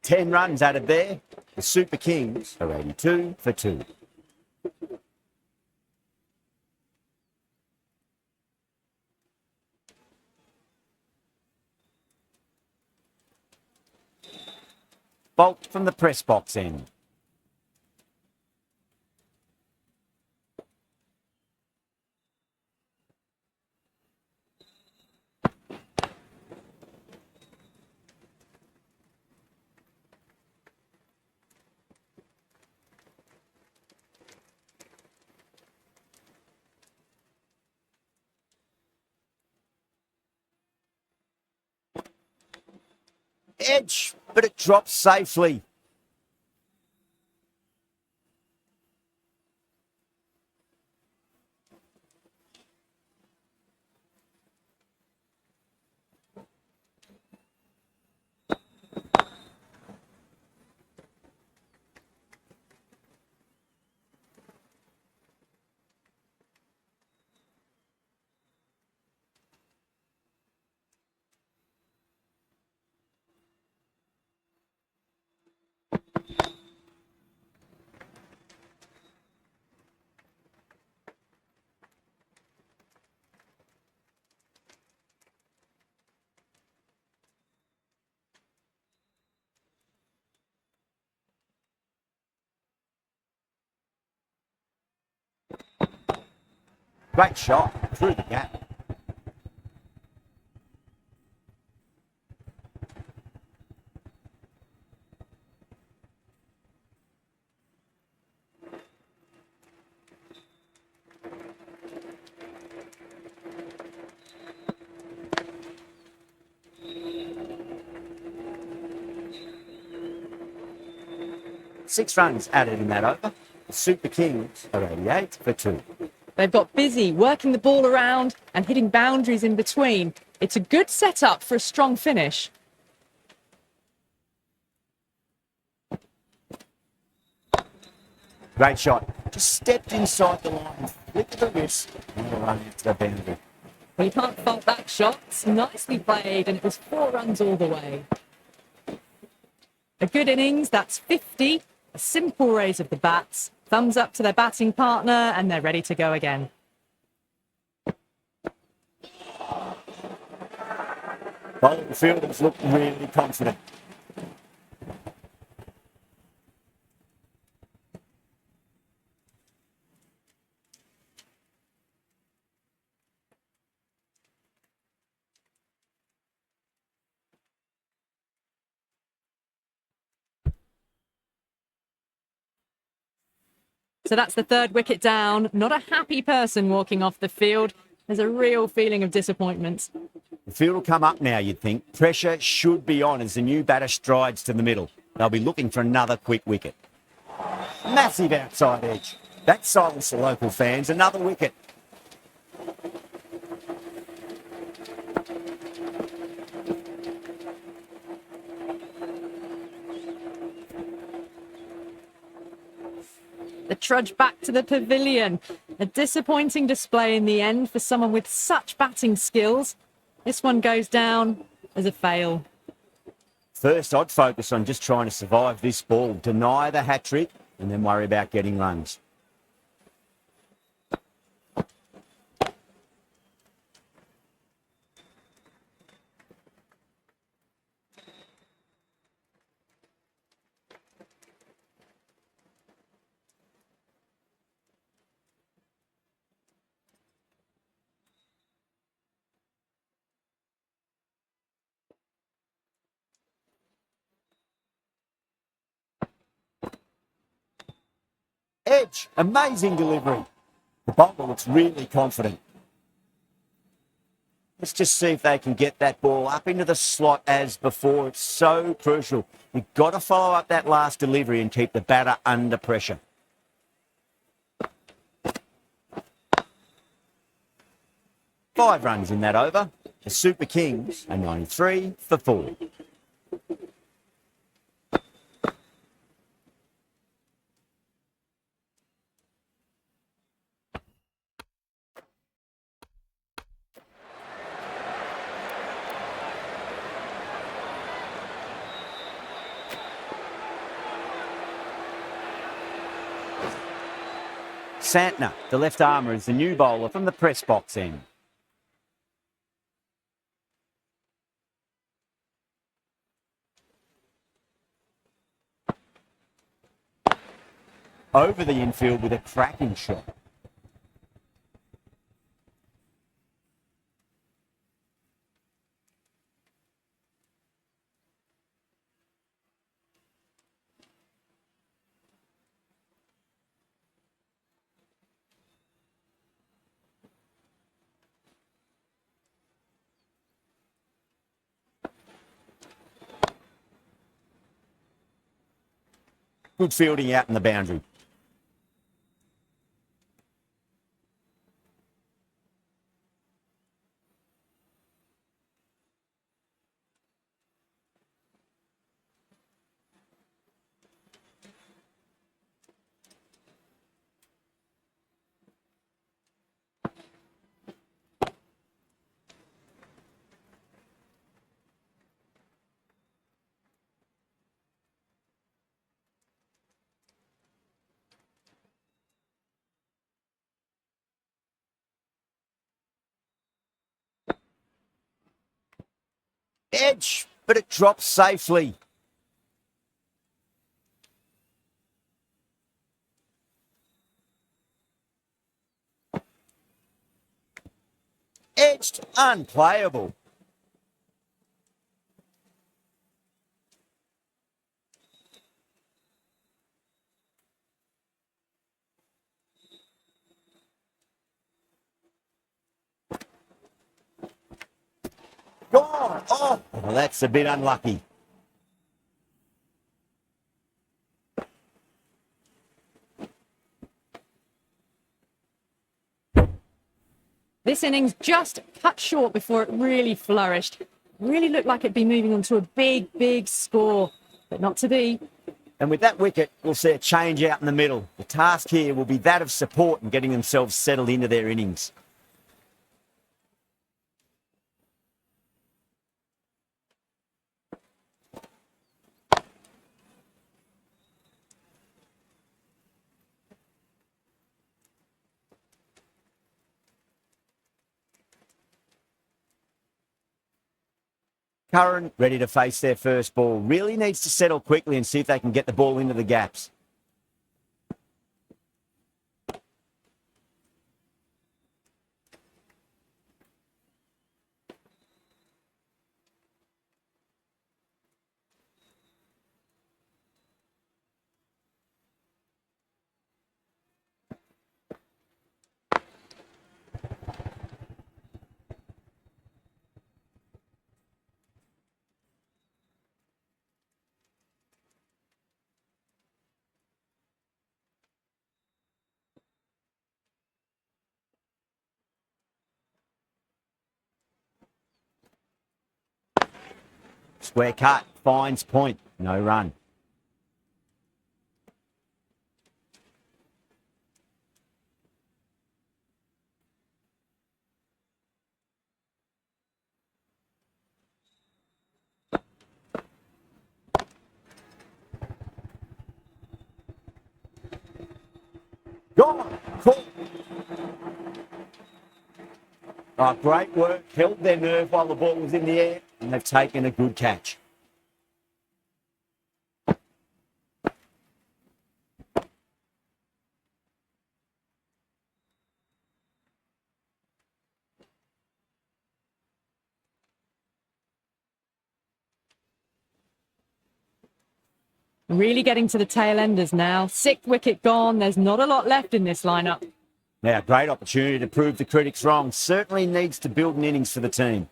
Ten runs added there. The Super Kings are 82 for 2. Bolt from the press box end. Edge, but it drops safely. Great shot through the gap. Six runs added in that over. The Super Kings are 88 for 2. They've got busy working the ball around and hitting boundaries in between. It's a good setup for a strong finish. Great shot. Just stepped inside the line, flicked the wrist, and a run into the boundary. Well, you can't fault that shot. It's nicely played, and it was 4 runs all the way. A good innings, that's 50. A simple raise of the bats. Thumbs up to their batting partner, and they're ready to go again. Both the fielders look really confident. So that's the 3rd wicket down. Not a happy person walking off the field. There's a real feeling of disappointment. The field will come up now, you'd think. Pressure should be on as the new batter strides to the middle. They'll be looking for another quick wicket. Massive outside edge. That silenced the local fans. Another wicket. The trudge back to the pavilion. A disappointing display in the end for someone with such batting skills. This one goes down as a fail. First, I'd focus on just trying to survive this ball, deny the hat-trick, and then worry about getting runs. Edge, amazing delivery. The bowler looks really confident. Let's just see if they can get that ball up into the slot as before. It's so crucial. You've got to follow up that last delivery and keep the batter under pressure. Five runs in that over. The Super Kings are 93 for 4. Santner, the left armour, is the new bowler from the press box end. Over the infield with a cracking shot. Good fielding out in the boundary. Edge, but it drops safely. Edged, unplayable. Gone. Oh, well, that's a bit unlucky. This innings just cut short before it really flourished. Really looked like it'd be moving on to a big, big score, but not to be. And with that wicket, we'll see a change out in the middle. The task here will be that of support and getting themselves settled into their innings. Curran, ready to face their first ball, really needs to settle quickly and see if they can get the ball into the gaps. Square cut, finds point, no run. Gone. Cool. Oh, great work. Held their nerve while the ball was in the air, and they've taken a good catch. Really getting to the tail enders now. 6th wicket gone. There's not a lot left in this lineup. Now, great opportunity to prove the critics wrong. Certainly needs to build an innings for the team.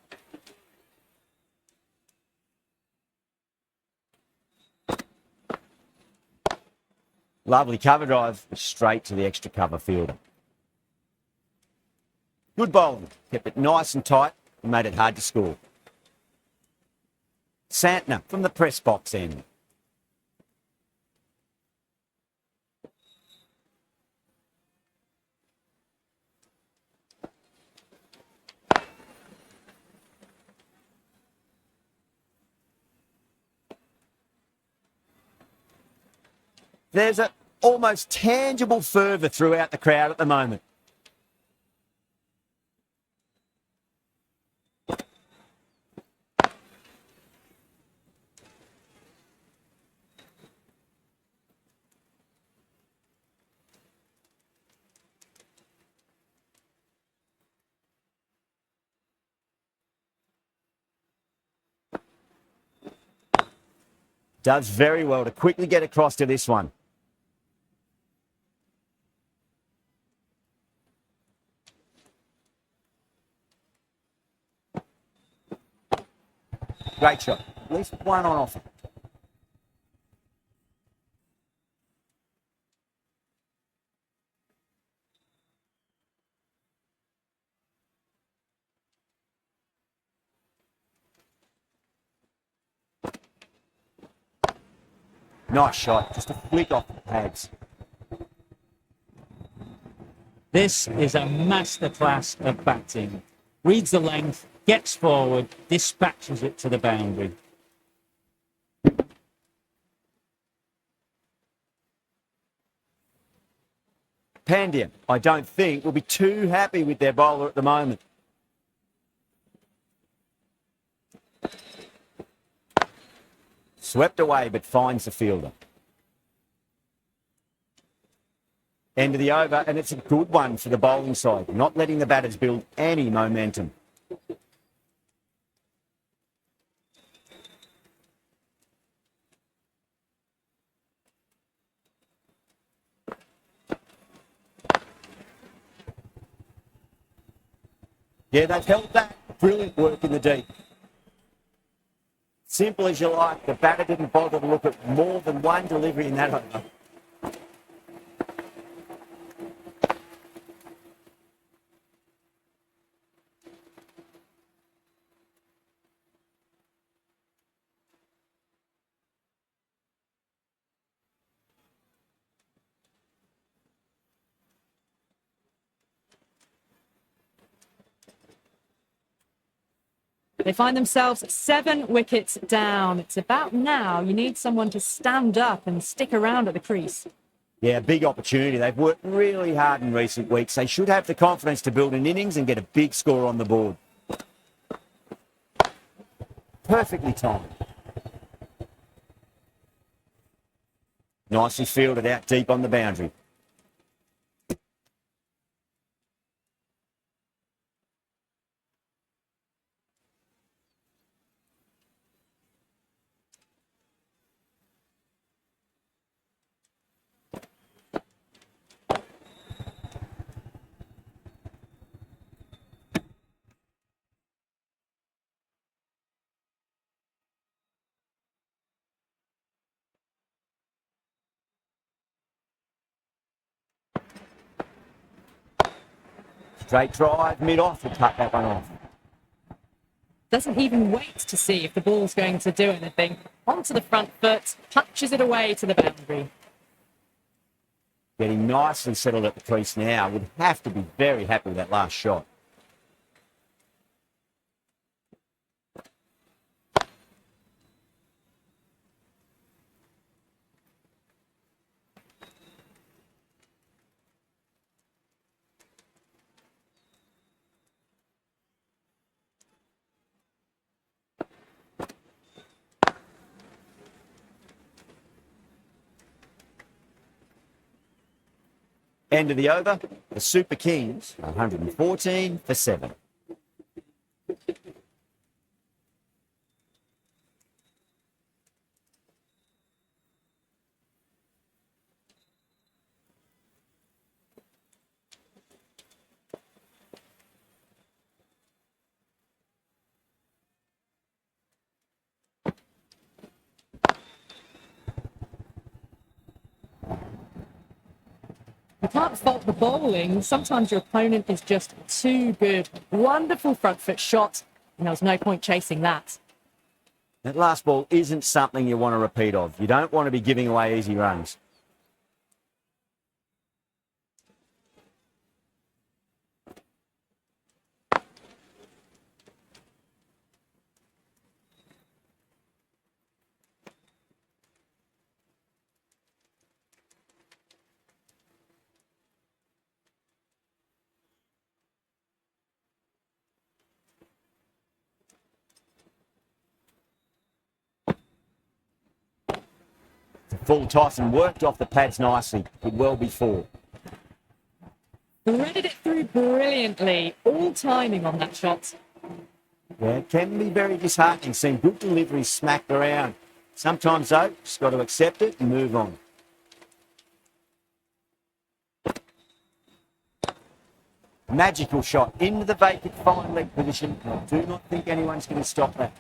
Lovely cover drive, straight to the extra cover fielder. Good bowling, kept it nice and tight and made it hard to score. Santner from the press box end. There's an almost tangible fervour throughout the crowd at the moment. Does very well to quickly get across to this one. Great shot. At least one on offer. Nice shot. Just a flick off the pads. This is a masterclass of batting. Reads the length, gets forward, dispatches it to the boundary. Pandya, I don't think, will be too happy with their bowler at the moment. Swept away, but finds the fielder. End of the over, and it's a good one for the bowling side, not letting the batters build any momentum. Yeah, they've held that. Brilliant work in the deep. Simple as you like, the batter didn't bother to look at more than one delivery in that over. They find themselves 7 wickets down. It's about now. You need someone to stand up and stick around at the crease. Yeah, big opportunity. They've worked really hard in recent weeks. They should have the confidence to build an innings and get a big score on the board. Perfectly timed. Nicely fielded out deep on the boundary. Straight drive, mid-off, will cut that one off. Doesn't even wait to see if the ball's going to do anything. Onto the front foot, punches it away to the boundary. Getting nicely settled at the crease now. Would have to be very happy with that last shot. End of the over, the Super Kings, 114 for 7. You can't fault the bowling. Sometimes your opponent is just too good. Wonderful front foot shot, and there was no point chasing that. That last ball isn't something you want to repeat of. You don't want to be giving away easy runs. Full toss and worked off the pads nicely. Could well be four. Threaded it through brilliantly. All timing on that shot. Yeah, it can be very disheartening seeing good deliveries smacked around. Sometimes, though, just got to accept it and move on. Magical shot into the vacant fine leg position. I do not think anyone's going to stop that.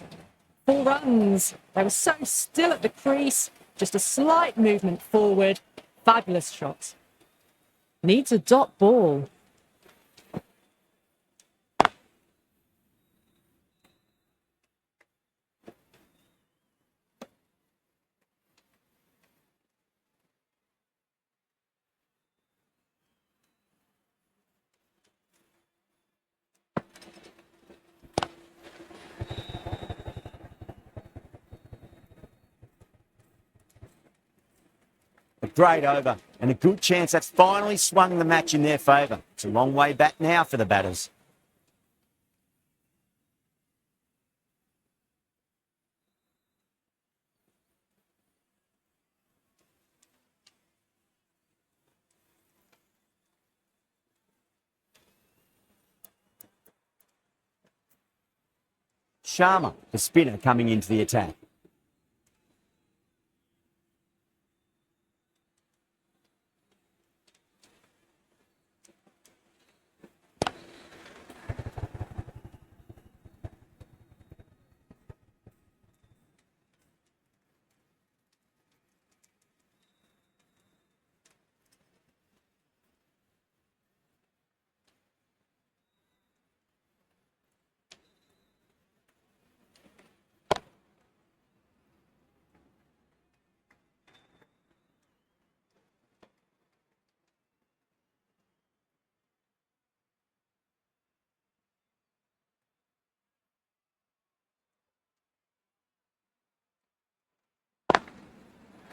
4 runs. They were so still at the crease. Just a slight movement forward. Fabulous shot. Needs a dot ball. A great over and a good chance that's finally swung the match in their favour. It's a long way back now for the batters. Sharma, the spinner, coming into the attack.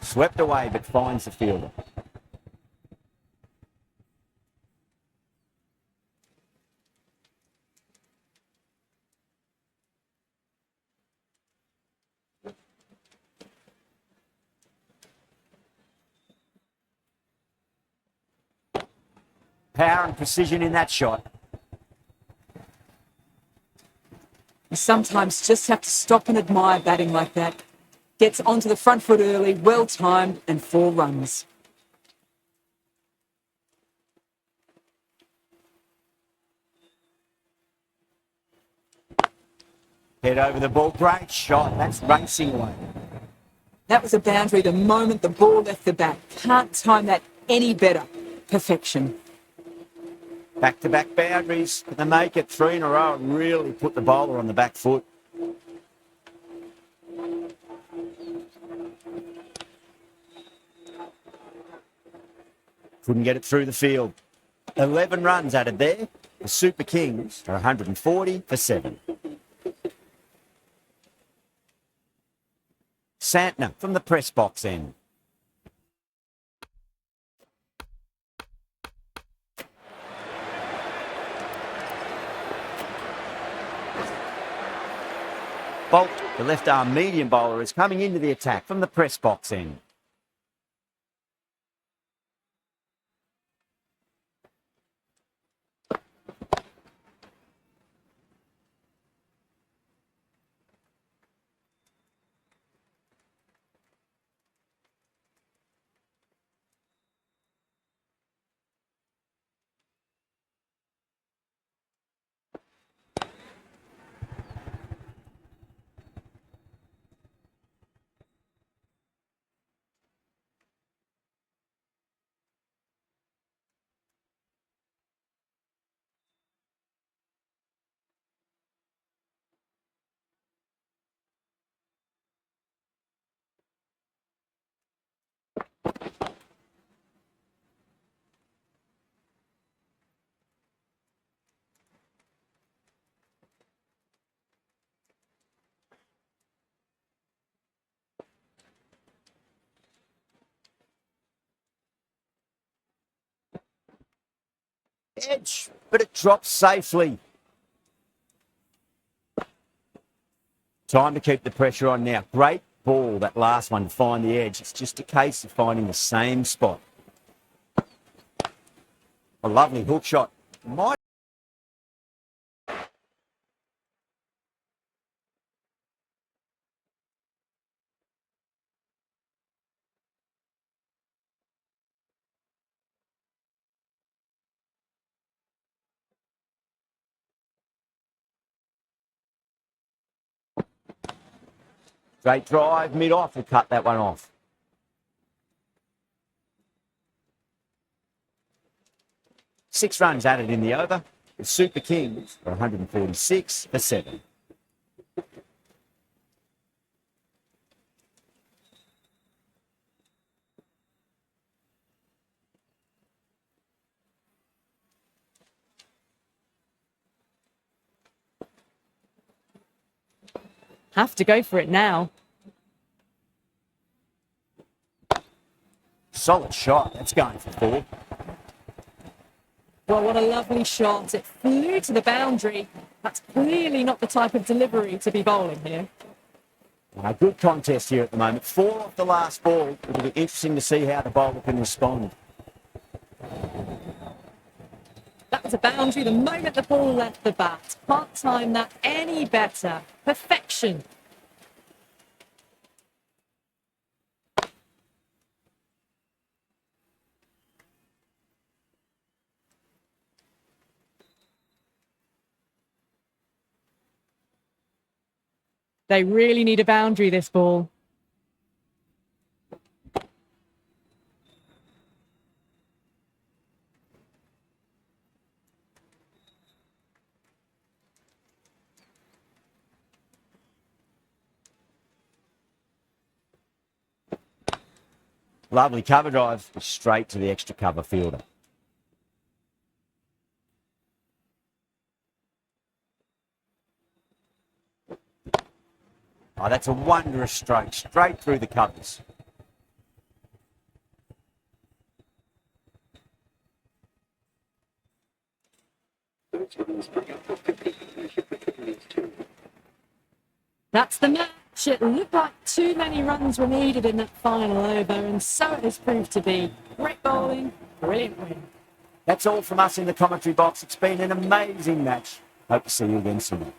Swept away but finds the fielder. Power and precision in that shot. You sometimes just have to stop and admire batting like that. Gets onto the front foot early, well timed, and 4 runs. Head over the ball. Great shot. That's racing away. That was a boundary the moment the ball left the bat. Can't time that any better. Perfection. Back-to-back boundaries. Can they make it 3 in a row and really put the bowler on the back foot? Couldn't get it through the field. 11 runs added there. The Super Kings are 140 for 7. Santner from the press box end. Bolt, the left-arm medium bowler, is coming into the attack from the press box end. Edge, but it drops safely. Time to keep the pressure on now. Great ball, that last one, to find the edge. It's just a case of finding the same spot. A lovely hook shot. Might Great drive, mid-off, will cut that one off. Six runs added in the over. The Super Kings are 146 for 7. Have to go for it now. Solid shot. That's going for 4. Well, what a lovely shot. It flew to the boundary. That's clearly not the type of delivery to be bowling here. A good contest here at the moment. 4 off the last ball. It'll be interesting to see how the bowler can respond. That was a boundary the moment the ball left the bat. Can't time that any better. Perfection. They really need a boundary, this ball. Lovely cover drive, straight to the extra cover fielder. Oh, that's a wondrous stroke, straight through the covers. That's the match. It looked like too many runs were needed in that final over, and so it has proved to be. Great bowling, brilliant win. That's all from us in the commentary box. It's been an amazing match. Hope to see you again soon.